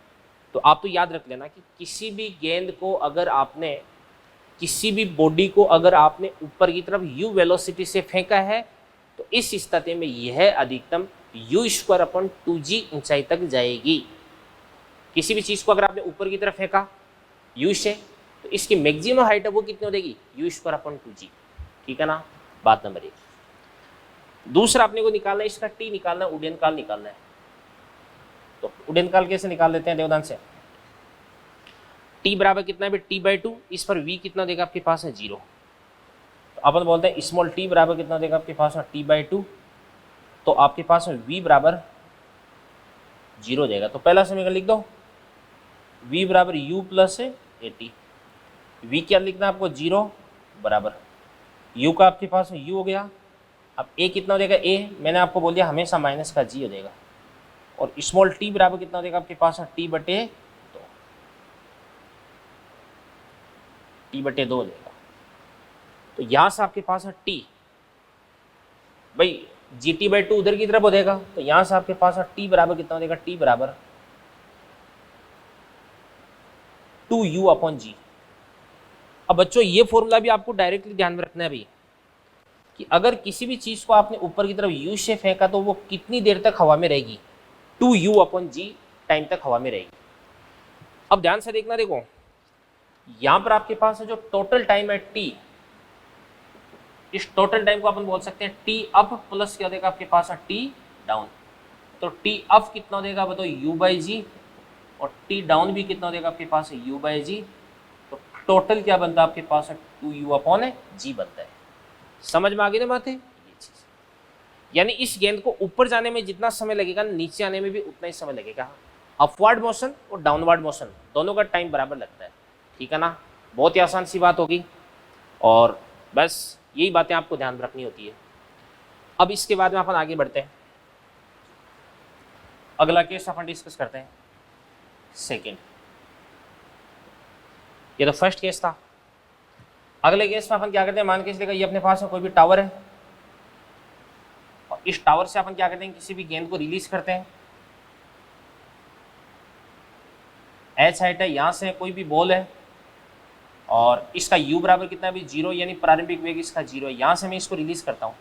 तो आप तो याद रख लेना कि किसी भी गेंद को अगर आपने, किसी भी बॉडी को अगर आपने ऊपर की तरफ u वेलोसिटी से फेंका है तो इस स्थिति में यह अधिकतम u²/2g ऊंचाई तक जाएगी। किसी भी चीज़ को अगर आपने ऊपर की तरफ फेंका u से तो इसकी मैक्सिमम हाइट है वो कितनी हो जाएगी, u²/2g, ठीक है ना। बात नंबर 1। दूसरा अपने को निकालना है, इसका टी निकालना है, उड्डयन काल निकालना है। तो उड्डयन काल कैसे निकाल लेते हैं, देवदान से, टी बराबर कितना है, t/2, इस पर v कितना देगा आपके पास है 0। तो अपन बोलते हैं स्मॉल t बराबर कितना देगा आपके पास है t/2, तो आपके पास v बराबर 0 हो जाएगा। तो पहला समीकरण लिख दो, v बराबर u plus a T. v क्या लिखना है आपको 0 बराबर u का आपके पास u हो गया। अब a कितना हो जाएगा a, मैंने आपको बोल दिया हमेशा माइनस का g हो जाएगा। और स्मॉल t बराबर कितना हो जाएगा आपके पास t बटे 2 हो जाएगा। तो यहाँ से आपके पास है t, भाई GT/2 उधर की तरफ हो जाएगा, तो यहाँ से आपके पास है t बराबर कितना हो जाएगा, t बराबर 2u/g। अब बच्चों ये फॉर्मूला भी आपको डायरेक्टली ध्यान में रखना है भाई कि अगर किसी भी चीज को आपने ऊपर की तरफ u से फेंका तो वो कितनी देर तक हवा में रहेगी, 2u/g टाइम तक हवा में रहेगी। अब ध्यान से देखना, देखो यहां पर आपके पास है जो टोटल टाइम है t, इस टोटल टाइम को अपन बोल सकते हैं t अप प्लस क्या देगा आपके पास है t डाउन। तो t अप कितना देगा बताओ u/g, और t डाउन भी कितना देगा आपके पास है u/g। तो टोटल क्या बनता है आपके पास है 2u/g बनता है। समझ में आ गई ना बात है ये चीज, यानी इस गेंद को ऊपर जाने में जितना समय लगेगा नीचे आने में भी उतना ही समय लगेगा। अपवर्ड मोशन और डाउनवर्ड मोशन दोनों का टाइम बराबर लगता है, ठीक है ना। बहुत ही आसान सी बात होगी और बस यही बातें आपको ध्यान में रखनी होती है। अब इसके बाद में अपन आगे बढ़ते हैं, अगला केस अपन डिस्कस करते हैं सेकंड। ये तो फर्स्ट केस था। अगले केस में अपन क्या करते हैं, मान के चलिएगा ये अपने पास में कोई भी टावर है और इस टावर से अपन क्या करते हैं, किसी भी गेंद को रिलीज करते हैं। एच हाइट है, यहाँ से कोई भी बॉल है और इसका u बराबर कितना है भी 0, यानी प्रारंभिक वेग इसका 0 है। यहाँ से मैं इसको रिलीज करता हूँ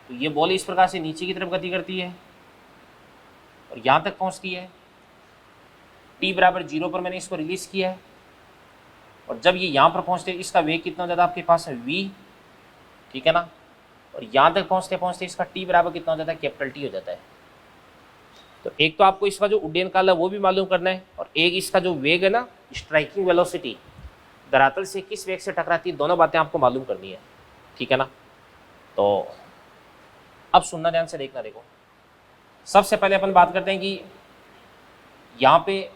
तो ये बॉल इस प्रकार से नीचे की तरफ गति करती है और यहाँ तक पहुँचती है। t बराबर 0 पर मैंने इसको रिलीज किया है और जब ये यहाँ पर पहुँचते इसका वेग कितना हो जाता है आपके पास है v, ठीक है ना। और यहाँ तक पहुँचते पहुँचते इसका t बराबर कितना हो जाता है, कैपिटल T हो जाता है। तो एक तो आपको इसका जो उड्डयन काल है वो भी मालूम करना है और एक इसका जो वेग है ना, स्ट्राइकिंग वेलोसिटी, धरातल से किस वेग से टकराती है, दोनों बातें आपको मालूम करनी है, ठीक है ना। तो अब सुनना ध्यान से, देखना। देखो सबसे पहले अपन बात करते हैं कि यहाँ पे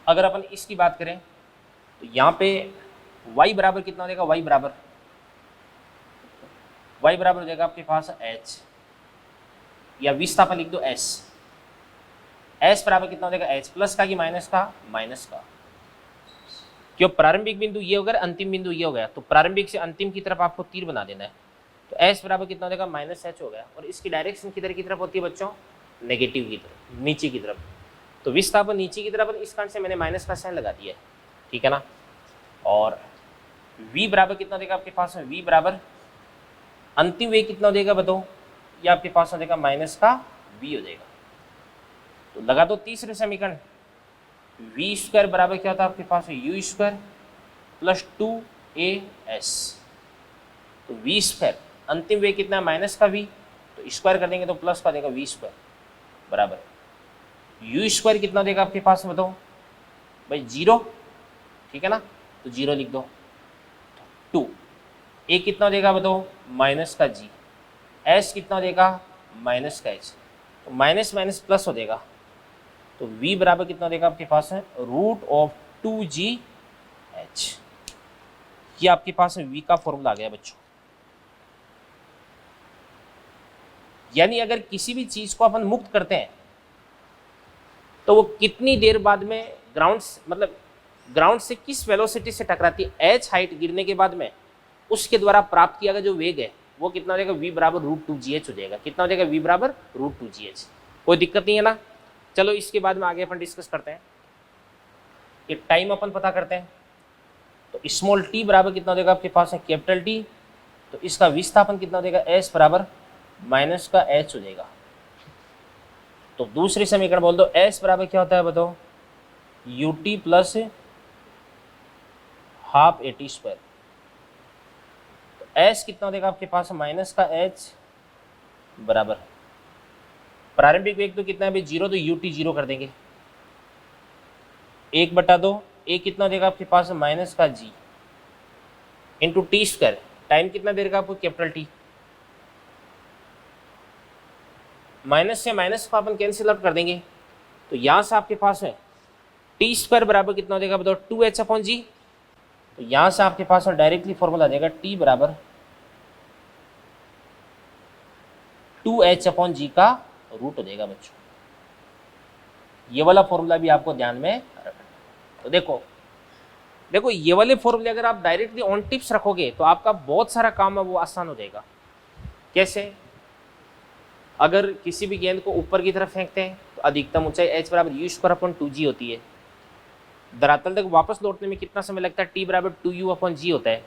अगर अपन इसकी बात करें तो यहाँ पे y बराबर कितना हो जाएगा, y बराबर हो जाएगा आपके पास h, या विस्थापन लिख दो s। s बराबर कितना हो जाएगा, h प्लस का कि माइनस का, माइनस का। क्यों, प्रारंभिक बिंदु ये होगा, अंतिम बिंदु ये हो गया, तो प्रारंभिक से अंतिम की तरफ आपको तीर बना देना है। तो s बराबर कितना हो जाएगा, माइनस h हो गया। और इसकी डायरेक्शन किधर की तरफ होती है बच्चों, नेगेटिव की तरफ, नीचे की तरफ। तो विस्थापन नीचे की तरफ, इस कारण से मैंने माइनस का साइन लगा दिया है, ठीक है ना। और v बराबर कितना देगा आपके पास में, v बराबर अंतिम वेग कितना देगा बताओ, ये आपके पास हो जाएगा माइनस का v हो जाएगा। तो लगा दो तीसरे समीकरण, v स्क्वायर बराबर क्या होता है आपके पास है u स्क्वायर प्लस 2as। तो v स्क्वायर अंतिम वेग कितना है, माइनस का v, तो स्क्वायर कर देंगे तो प्लस का देगा v स्क्वायर बराबर u स्क्वायर कितना देगा आपके पास बताओ भाई 0, ठीक है ना। तो 0 लिख दो। 2 a कितना देगा बताओ, माइनस का g, s कितना देगा, माइनस का h। तो माइनस माइनस प्लस हो जाएगा, तो v बराबर कितना देगा आपके पास है, √2gh। ये आपके पास है v का फॉर्मूला आ गया बच्चों। यानी अगर किसी भी चीज को अपन मुक्त करते हैं तो वो कितनी देर बाद में ग्राउंड से किस वेलोसिटी से टकराती है, h हाइट गिरने के बाद में उसके द्वारा प्राप्त किया गया जो वेग है वो कितना हो जाएगा, v बराबर √2gh हो जाएगा। कितना हो जाएगा, v बराबर √2gh। कोई दिक्कत नहीं है ना। चलो इसके बाद में आगे अपन डिस्कस करते हैं। एक टाइम अपन पता करते हैं, तो स्मॉल t बराबर कितना हो जाएगा आपके पास है, कैपिटल T। तो इसका विस्थापन कितना हो जाएगा, s बराबर माइनस का h हो जाएगा। तो दूसरी समीकरण बोल दो, s बराबर क्या होता है बताओ, ut plus half at square. तो s कितना हो जाएगा आपके पास, माइनस का h बराबर प्रारंभिक वेग तो कितना है भाई 0, तो ut 0 कर देंगे, 1/2 a कितना देगा आपके पास, माइनस का g into T square. Time कितना देगा आपको, कैपिटल T। माइनस से माइनस को अपन कैंसिल आउट कर देंगे, तो यहाँ से आपके पास है टी स्क्वायर बराबर कितना हो जाएगा बताओ 2h अपॉन जी। तो यहां से आपके पास डायरेक्टली फॉर्मूला आ जाएगा टी बराबर 2h अपॉन जी का रूट हो जाएगा बच्चों। ये वाला फॉर्मूला भी आपको ध्यान में रखना है। तो देखो ये वाले फॉर्मूले अगर आप डायरेक्टली ऑन टिप्स रखोगे तो आपका बहुत सारा काम है वो आसान हो जाएगा। कैसे? अगर किसी भी गेंद को ऊपर की तरफ फेंकते हैं तो अधिकतम ऊंचाई h बराबर यू स्क्वायर अपॉन 2g होती है। धरातल तक वापस लौटने में कितना समय लगता है? t बराबर 2u अपॉन जी होता है।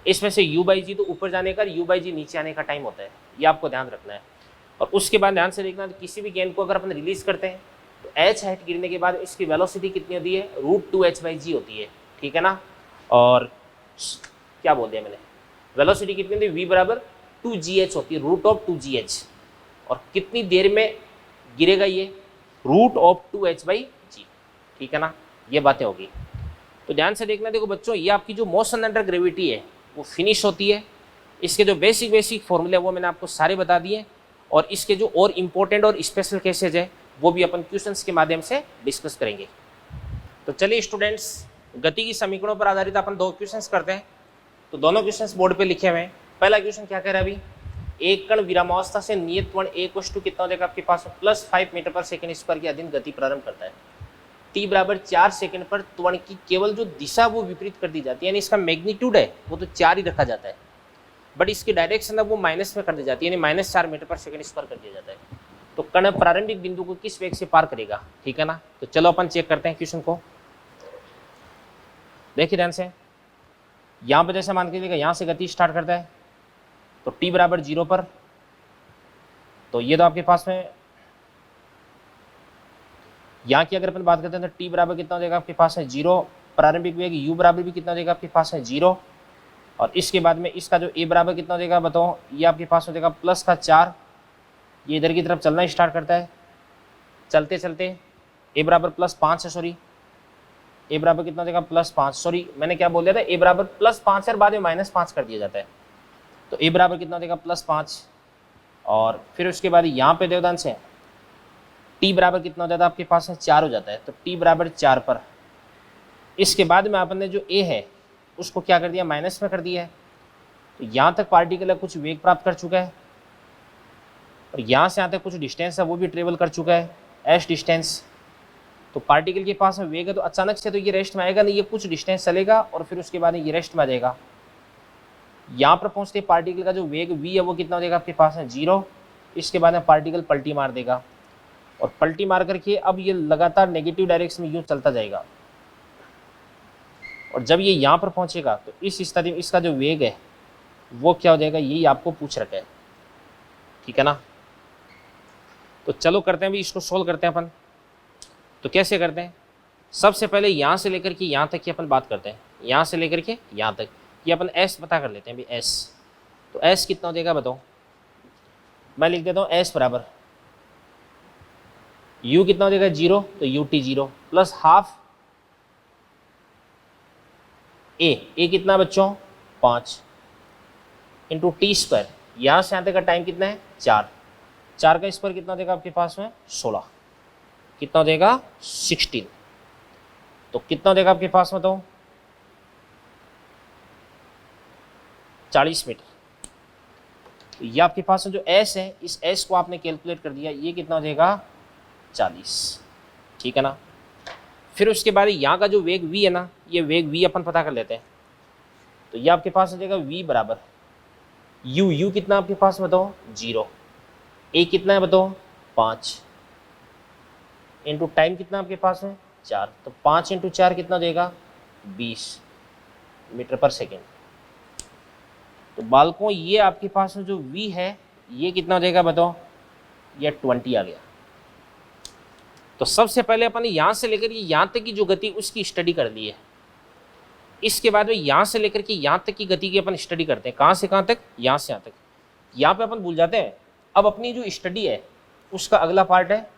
इसमें से u बाई जी तो ऊपर जाने का, u बाई जी नीचे आने का टाइम होता है, ये आपको ध्यान रखना है। और उसके बाद ध्यान से देखना, किसी भी गेंद को अगर अपन रिलीज करते हैं तो h हाइट गिरने के बाद इसकी वेलोसिटी कितनी होती है? √2h बाई जी होती है, ठीक है ना। और क्या बोल दिया मैंने, वेलोसिटी कितनी होती है? v बराबर 2gh होती है, √2gh। और कितनी देर में गिरेगा ये? √2h बाई जी, ठीक है ना। ये बातें होगी। तो ध्यान से देखना। देखो बच्चों, ये आपकी जो मोशन अंडर ग्रेविटी है वो फिनिश होती है। इसके जो बेसिक फॉर्मूले वो मैंने आपको सारे बता दिए, और इसके जो और इम्पोर्टेंट और स्पेशल केसेज है वो भी अपन क्वेश्चंस के माध्यम से डिस्कस करेंगे। तो चलिए स्टूडेंट्स, गति की समीकरणों पर आधारित अपन 2 क्वेश्चंस करते हैं। तो दोनों क्वेश्चंस बोर्ड पे लिखे हुए हैं। पहला क्वेश्चन क्या कह रहा है अभी, एक कण विरामावस्था से नियत त्वरण a = कितना हो जाएगा आपके पास? +5 मीटर पर सेकंड स्क्वायर के अधीन गति प्रारंभ करता है। t बराबर 4 सेकंड पर त्वरण की केवल जो दिशा वो विपरीत कर दी जाती है, यानी इसका मैग्नीट्यूड है वो तो 4 ही रखा जाता है, बट इसकी डायरेक्शन है वो माइनस में कर दी जाती है, यानी -4 मीटर पर सेकंड स्क्वायर कर दिया जाता है। तो कण प्रारंभिक बिंदु को किस वेग से पार करेगा, ठीक है ना। तो चलो अपन चेक करते हैं क्वेश्चन को। देखिए ध्यान से, यहाँ पर जैसे मान के देखिए यहाँ से गति स्टार्ट करता है तो t बराबर 0 पर, तो ये तो आपके पास में यहाँ की अगर अपन बात करते हैं तो t बराबर कितना हो जाएगा आपके पास है 0। प्रारंभिक वेग u बराबर भी कितना हो जाएगा आपके पास है 0। और इसके बाद में इसका जो a बराबर कितना हो जाएगा बताओ, ये आपके पास हो जाएगा +4। ये इधर की तरफ चलना स्टार्ट करता है, चलते चलते a बराबर +5 है, सॉरी a बराबर कितना हो जाएगा +5, सॉरी मैंने क्या बोल दिया था, a बराबर +5 है और बाद में -5 कर दिया जाता है। तो a बराबर कितना हो जाएगा +5। और फिर उसके बाद यहाँ पे देवदान से t बराबर कितना हो जाता है आपके पास है 4 हो जाता है। तो t बराबर 4 पर इसके बाद में आपने जो a है उसको क्या कर दिया, माइनस में कर दिया है। तो यहाँ तक पार्टिकल कुछ वेग प्राप्त कर चुका है, और यहाँ से यहाँ तक कुछ डिस्टेंस है वो भी ट्रेवल कर चुका है, एस डिस्टेंस। तो पार्टिकल के पास में वेग है तो अचानक से तो ये रेस्ट में आएगा नहीं, ये कुछ डिस्टेंस चलेगा और फिर उसके बाद ये रेस्ट में आ जाएगा। यहाँ पर पहुँचते पार्टिकल का जो वेग v है वो कितना हो जाएगा आपके पास है 0। इसके बाद में पार्टिकल पलटी मार देगा, और पलटी मार करके अब ये लगातार नेगेटिव डायरेक्शन में यूँ चलता जाएगा। और जब ये यहाँ पर पहुँचेगा तो इस स्थिति में इसका जो वेग है वो क्या हो जाएगा, यही आपको पूछ रखा है, ठीक है ना। तो चलो करते हैं अभी इसको सोल्व करते हैं अपन। तो कैसे करते हैं, सबसे पहले यहाँ से लेकर के यहाँ तक की अपन बात करते हैं, यहाँ से लेकर के यहाँ तक ये अपन s पता कर लेते हैं अभी s। तो s कितना हो जाएगा बताओ, मैं लिख देता हूँ s बराबर u कितना हो जाएगा 0, तो ut 0 प्लस हाफ a कितना बच्चों 5 इंटू टी स्क्वायर, यहाँ से यहाँ तक का टाइम कितना है 4 का स्क्वायर कितना हो जाएगा आपके पास में 16, कितना हो जाएगा 16। तो कितना हो जाएगा आपके पास में तो 40 मीटर। तो ये आपके पास जो s है, इस s को आपने कैलकुलेट कर दिया, ये कितना हो जाएगा 40, ठीक है ना। फिर उसके बाद यहाँ का जो वेग v है ना, ये वेग v अपन पता कर लेते हैं। तो ये आपके पास हो जाएगा v बराबर u कितना आपके पास बताओ 0, a कितना है बताओ 5 इंटू टाइम कितना आपके पास है 4, तो 5 इंटू 4 कितना हो जाएगा 20 मीटर पर सेकेंड। तो बालकों ये आपके पास में जो v है ये कितना हो जाएगा बताओ, ये 20 आ गया। तो सबसे पहले अपन यहाँ से लेकर ये यहाँ तक की जो गति उसकी स्टडी कर ली है। इसके बाद में यहाँ से लेकर के यहाँ तक की गति की अपन स्टडी करते हैं, कहाँ से कहाँ तक, यहाँ से यहाँ तक। यहाँ पे अपन भूल जाते हैं। अब अपनी जो स्टडी है उसका अगला पार्ट है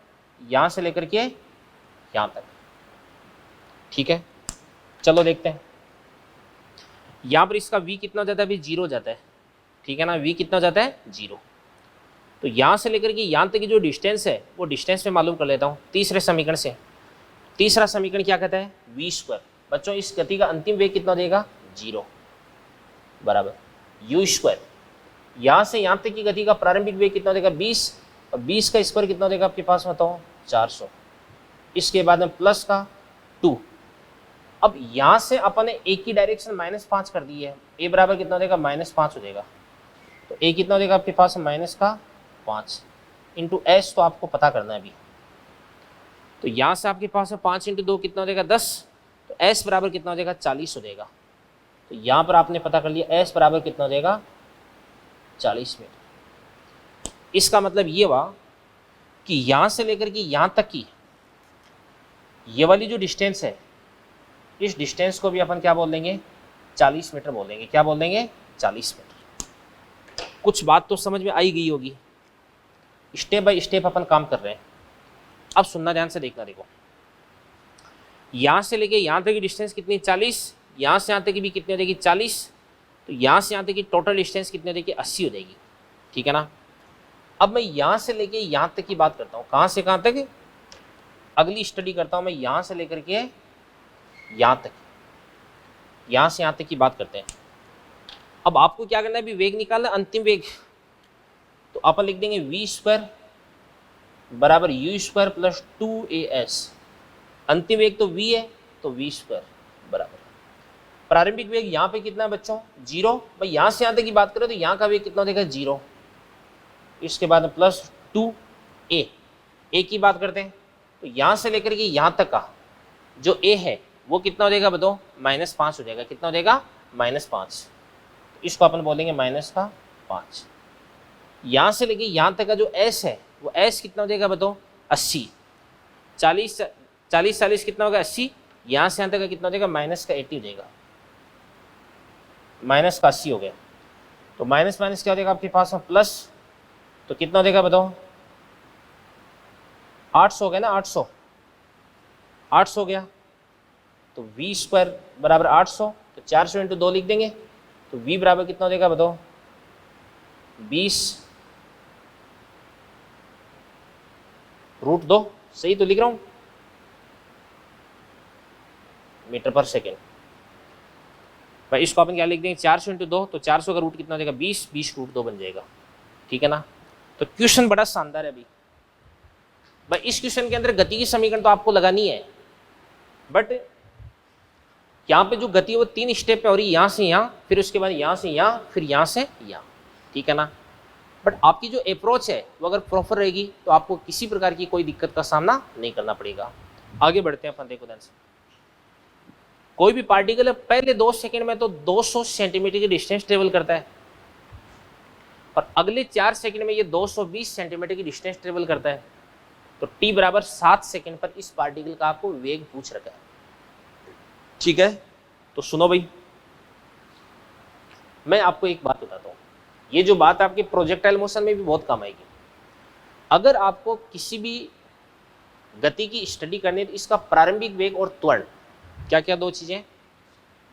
यहाँ से लेकर के यहाँ तक, ठीक है। चलो देखते हैं। यहाँ पर इसका v कितना हो जाता है, अभी 0 हो जाता है, ठीक है ना। v कितना हो जाता है 0। तो यहाँ से लेकर के यहाँ तक की जो डिस्टेंस है वो डिस्टेंस में मालूम कर लेता हूँ तीसरे समीकरण से। तीसरा समीकरण क्या कहता है, v स्क्वायर। बच्चों इस गति का अंतिम वेग कितना देगा, 0 बराबर u स्क्वायर। यहाँ से यहाँ तक की गति का प्रारंभिक वेग कितना देगा, 20, और 20 का स्क्वायर कितना देगा आपके पास, बताओ 400। इसके बाद में प्लस का 2। अब यहाँ से अपन ने एक की डायरेक्शन -5 कर दी है, a बराबर कितना देगा, -5 हो जाएगा। तो a कितना देगा आपके पास, -5 इंटू एस, तो आपको पता करना है अभी। तो यहाँ से आपके पास 5 इंटू 2 कितना देगा, 10। तो s बराबर कितना देगा, 40 हो जाएगा। तो यहाँ पर आपने पता कर लिया s बराबर कितना देगा, 40 मीटर। इसका मतलब ये हुआ कि यहाँ से लेकर के यहाँ तक की ये वाली जो डिस्टेंस है, इस डिस्टेंस को भी अपन क्या बोल देंगे, 40 मीटर बोल देंगे। क्या बोल देंगे, 40 मीटर। कुछ बात तो समझ में आई गई होगी। स्टेप बाय स्टेप अपन काम कर रहे हैं। अब सुनना ध्यान से, देखना। देखो यहाँ से लेके यहाँ तक की डिस्टेंस कितनी, 40। यहाँ से यहाँ तक की भी कितनी हो जाएगी, 40। तो यहाँ से यहाँ तक की टोटल डिस्टेंस कितनी हो जाएगी, 80 हो जाएगी। ठीक है ना। अब मैं यहाँ से लेके यहाँ तक की बात करता हूँ। कहाँ से कहाँ तक, अगली स्टडी करता हूँ मैं। यहाँ से लेकर के यहाँ तक, यहाँ से यहाँ तक की बात करते हैं। अब आपको क्या करना है, अभी वेग निकालना, अंतिम वेग। तो अपन लिख देंगे v स्क्वायर बराबर u स्क्वायर प्लस 2as। अंतिम वेग तो v है, तो v स्क्वायर बराबर प्रारंभिक वेग यहाँ पे कितना है बच्चों, 0। भाई यहाँ से यहाँ तक की बात करें तो यहाँ का वेग कितना देगा, 0। इसके बाद प्लस 2a, a की बात करते हैं। तो यहाँ से लेकर के यहाँ तक का जो a है वो कितना हो जाएगा, बताओ -5 हो जाएगा। कितना हो जाएगा, -5। इसको अपन बोलेंगे -5। यहाँ से लेके यहाँ तक का जो s है वो s कितना हो जाएगा, बताओ 80। 40 कितना होगा, 80। यहाँ से यहाँ तक का कितना हो जाएगा, -80 हो जाएगा। -80 हो गया। तो माइनस क्या हो जाएगा आपके पास में, प्लस। तो कितना हो जाएगा बताओ, 800 हो गया ना, 800 हो गया। तो v स्क्वायर बराबर 800। तो 400 इंटू 2 लिख देंगे। तो v बराबर कितना हो जाएगा बताओ, 20 √2। सही तो लिख रहा हूं, मीटर पर सेकेंड। भाई इसको अपन क्या लिख देंगे, 400 इंटू 2। तो 400 का रूट कितना हो जाएगा, 20 √2 बन जाएगा। ठीक है ना। तो क्वेश्चन बड़ा शानदार है अभी। भाई इस क्वेश्चन के अंदर गति की समीकरण तो आपको लगानी है, बट यहाँ पे जो गति है वो 3 स्टेप पे हो रही है, यहाँ से यहाँ, फिर उसके बाद यहाँ से यहाँ, फिर यहाँ से यहाँ। ठीक है ना। बट आपकी जो अप्रोच है वो अगर प्रॉपर रहेगी तो आपको किसी प्रकार की कोई दिक्कत का सामना नहीं करना पड़ेगा। आगे बढ़ते हैं अपन। देखो ध्यान से, कोई भी पार्टिकल पहले 2 सेकंड में तो 200 सेंटीमीटर की डिस्टेंस ट्रेवल करता है, और अगले 4 सेकंड में ये 220 सेंटीमीटर की डिस्टेंस ट्रेवल करता है। तो t बराबर 7 सेकंड पर इस पार्टिकल का आपको वेग पूछ रखा है। ठीक है। तो सुनो भाई, मैं आपको एक बात बताता हूँ। ये जो बात आपके प्रोजेक्टाइल मोशन में भी बहुत काम आएगी। अगर आपको किसी भी गति की स्टडी करनी है तो इसका प्रारंभिक वेग और त्वरण, क्या क्या 2 चीजें,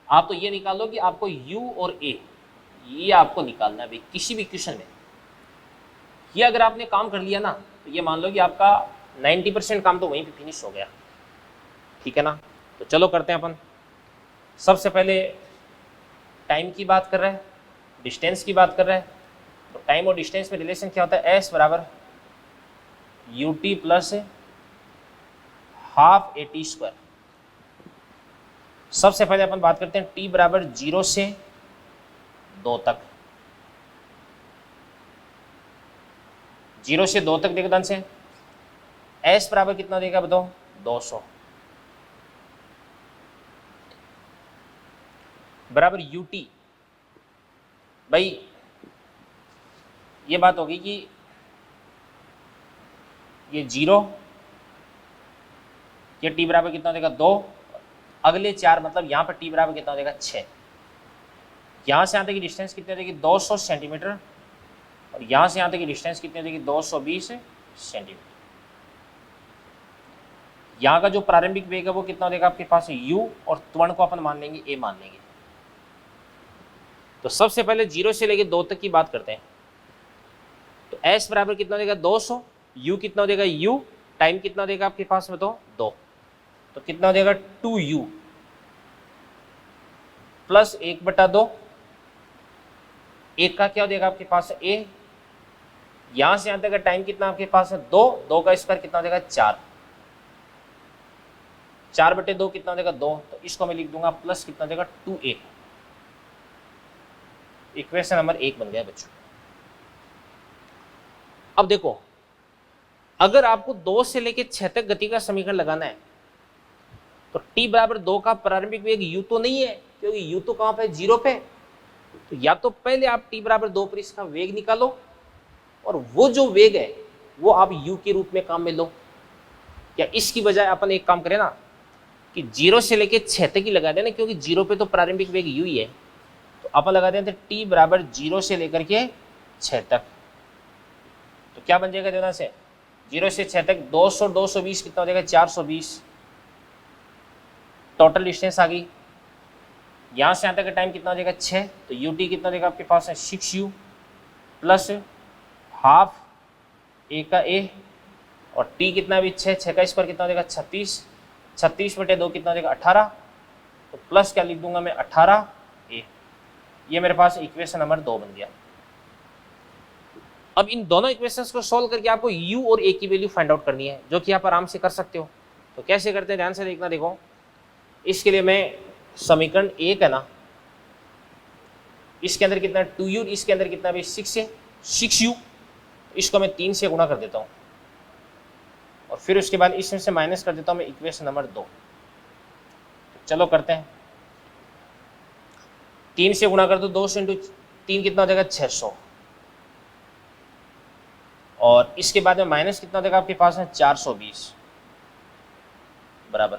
आप तो ये निकाल लो कि आपको u और a, ये आपको निकालना है किसी भी क्वेश्चन में। ये अगर आपने काम कर लिया ना, तो ये मान लो कि आपका 90% काम तो वहीं पे फिनिश हो गया। ठीक है ना। तो चलो करते हैं अपन। सबसे पहले टाइम की बात कर रहे हैं, डिस्टेंस की बात कर रहे हैं। तो टाइम और डिस्टेंस में रिलेशन क्या होता है, s बराबर ut plus half at square. सबसे पहले अपन बात करते हैं t बराबर 0 से 2 तक। 0 से 2 तक देखो ध्यान से, s बराबर कितना देगा बताओ, 200 बराबर ut। भाई ये बात होगी कि ये 0, ये t बराबर कितना देगा 2, अगले 4 मतलब यहाँ पर t बराबर कितना देगा 6। यहाँ से यहाँ तक की डिस्टेंस कितनी देगी 200 सेंटीमीटर, और यहाँ से यहाँ तक की डिस्टेंस कितनी देगी 220 सेंटीमीटर। यहाँ का जो प्रारंभिक वेग है वो कितना देगा आपके पास u, और त्वरण को अपन मान लेंगे a मान लेंगे। तो सबसे पहले 0 से लेके 2 तक की बात करते हैं। तो s बराबर कितना देगा 200, u कितना देगा u, टाइम कितना देगा आपके पास में तो 2। तो कितना हो जाएगा 2u प्लस 1/2। एक का क्या हो जाएगा आपके पास a, यहां से यहां तक का टाइम कितना आपके पास है 2 का स्क्वायर कितना हो जाएगा 4, 4/2 कितना हो जाएगा 2, तो इसको मैं लिख दूंगा प्लस कितना हो जाएगा 2a। इक्वेशन नंबर 1 बन गया बच्चों। अब देखो, अगर आपको 2 से लेके 6 तक गति का समीकरण लगाना है तो t बराबर 2 का प्रारंभिक वेग u तो नहीं है, क्योंकि u तो कहां पे 0 पे। तो या तो पहले आप t बराबर 2 पर इसका वेग निकालो और वो जो वेग है वो आप u के रूप में काम में लो, या इसकी बजाय अपन एक काम करें ना कि 0 से लेके 6 तक ही लगा देना, क्योंकि 0 पे तो प्रारंभिक वेग u ही है। तो अपन लगा देते हैं t बराबर 0 से लेकर के 6 तक। तो क्या बन जाएगा दोनों से 0 से 6 तक 200 220 कितना हो जाएगा 420 टोटल डिस्टेंस आ गई। यहाँ से यहाँ तक का टाइम कितना हो जाएगा 6, तो ut कितना हो जाएगा आपके पास है 6u प्लस हाफ a का a और t कितना भी 6 का स्क्वायर कितना हो जाएगा 36, 36/2 कितना हो जाएगा 18, तो प्लस क्या लिख दूंगा मैं 18a। ये मेरे पास इक्वेशन नंबर 2 बन गया। अब इन दोनों इक्वेशंस को सॉल्व करके आपको u और a की वैल्यू फाइंड आउट करनी है, जो कि आप आराम से कर सकते हो। तो कैसे करते हैं ध्यान से देखना। देखो, इसके लिए मैं समीकरण 1 है ना, इसके अंदर कितना 2u, इसके अंदर कितना भी 6 है 6u, इसको मैं 3 से गुणा कर देता हूँ और फिर उसके बाद इसमें से माइनस कर देता हूँ मैं इक्वेशन नंबर 2। चलो करते हैं, 3 से गुणा कर दो, 2 से इंटू 3 कितना हो जाएगा 600 और इसके बाद में माइनस कितना हो जाएगा आपके पास है 420 बराबर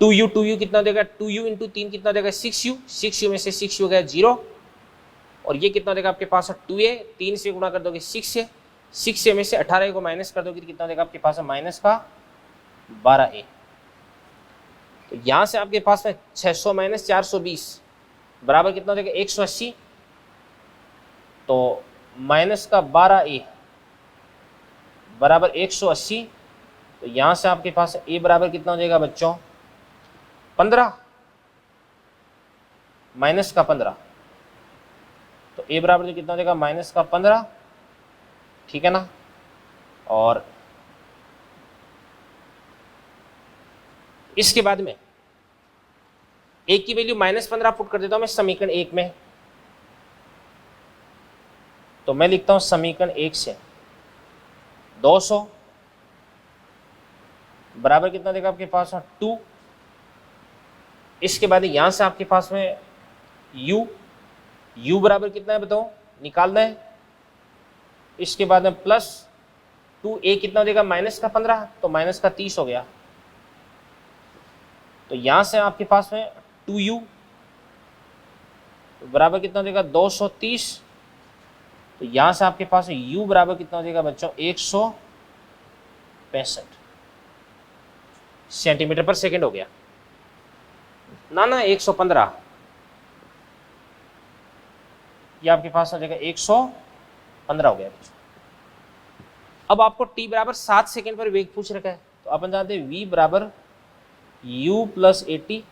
2u कितना हो जाएगा 2u इंटू 3 कितना हो जाएगा 6u, 6u में से 6u हो गया 0 और ये कितना हो जाएगा आपके पास है 2a, 3 से गुणा कर दोगे 6 से, 6 से में से 18 को माइनस कर दोगे तो कितना हो जाएगा आपके पास है माइनस का 12a। तो यहाँ से आपके पास में 600 माइनस 420 बराबर कितना हो जाएगा 180, तो माइनस का 12a बराबर 180। तो यहाँ से आपके पास a बराबर कितना हो जाएगा बच्चों 15 माइनस का 15, तो a बराबर जो कितना हो जाएगा माइनस का 15, ठीक है ना। और इसके बाद में a की वैल्यू -15 पुट कर देता हूं मैं समीकरण 1 में। तो मैं लिखता हूं समीकरण 1 से 200 बराबर कितना देगा आपके पास 2। इसके बाद यहां से आपके पास में u बराबर कितना है बताओ, निकालना है। इसके बाद में प्लस 2a कितना हो जाएगा माइनस का 15, तो माइनस का 30 हो गया। तो यहां से आपके पास में 2u बराबर कितना हो जाएगा 230, तो यहां से आपके पास u बराबर कितना हो जाएगा बच्चों 165 सेंटीमीटर पर सेकंड हो गया ना 115, ये आपके पास हो जाएगा 115 हो गया। अब आपको t बराबर 7 सेकंड पर वेग पूछ रखा है, तो अपन जानते हैं v बराबर u प्लस 80,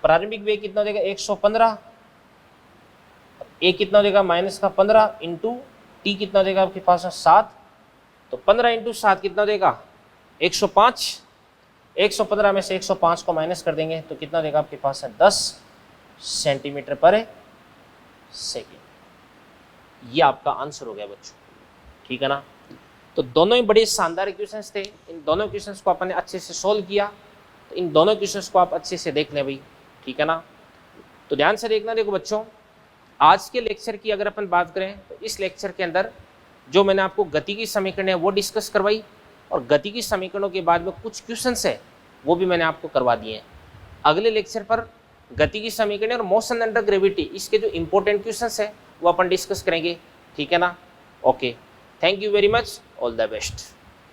प्रारंभिक वेग कितना हो जाएगा 115, a कितना हो जाएगा माइनस का 15 इंटू t कितना हो जाएगा आपके पास 7, तो 15 इंटू 7 कितना हो जाएगा 105, 115 में से 105 को माइनस कर देंगे तो कितना देगा आपके पास है 10 सेंटीमीटर पर सेकेंड। ये आपका आंसर हो गया बच्चों, ठीक है ना। तो दोनों ही बड़े शानदार इक्वेशंस थे, इन दोनों इक्वेशंस को अपन ने अच्छे से सोल्व किया, तो इन दोनों इक्वेशंस को आप अच्छे से देख लें भाई, ठीक है ना। तो ध्यान से देखना। देखो बच्चों, आज के लेक्चर की अगर अपन बात करें तो इस लेक्चर के अंदर जो मैंने आपको गति की समीकरण है वो डिस्कस करवाई, और गति की समीकरणों के बाद में कुछ क्वेश्चंस है वो भी मैंने आपको करवा दिए हैं। अगले लेक्चर पर गति की समीकरण और मोशन अंडर ग्रेविटी, इसके जो इंपॉर्टेंट क्वेश्चंस है वो अपन डिस्कस करेंगे, ठीक है ना। Okay, thank you very much, all the best.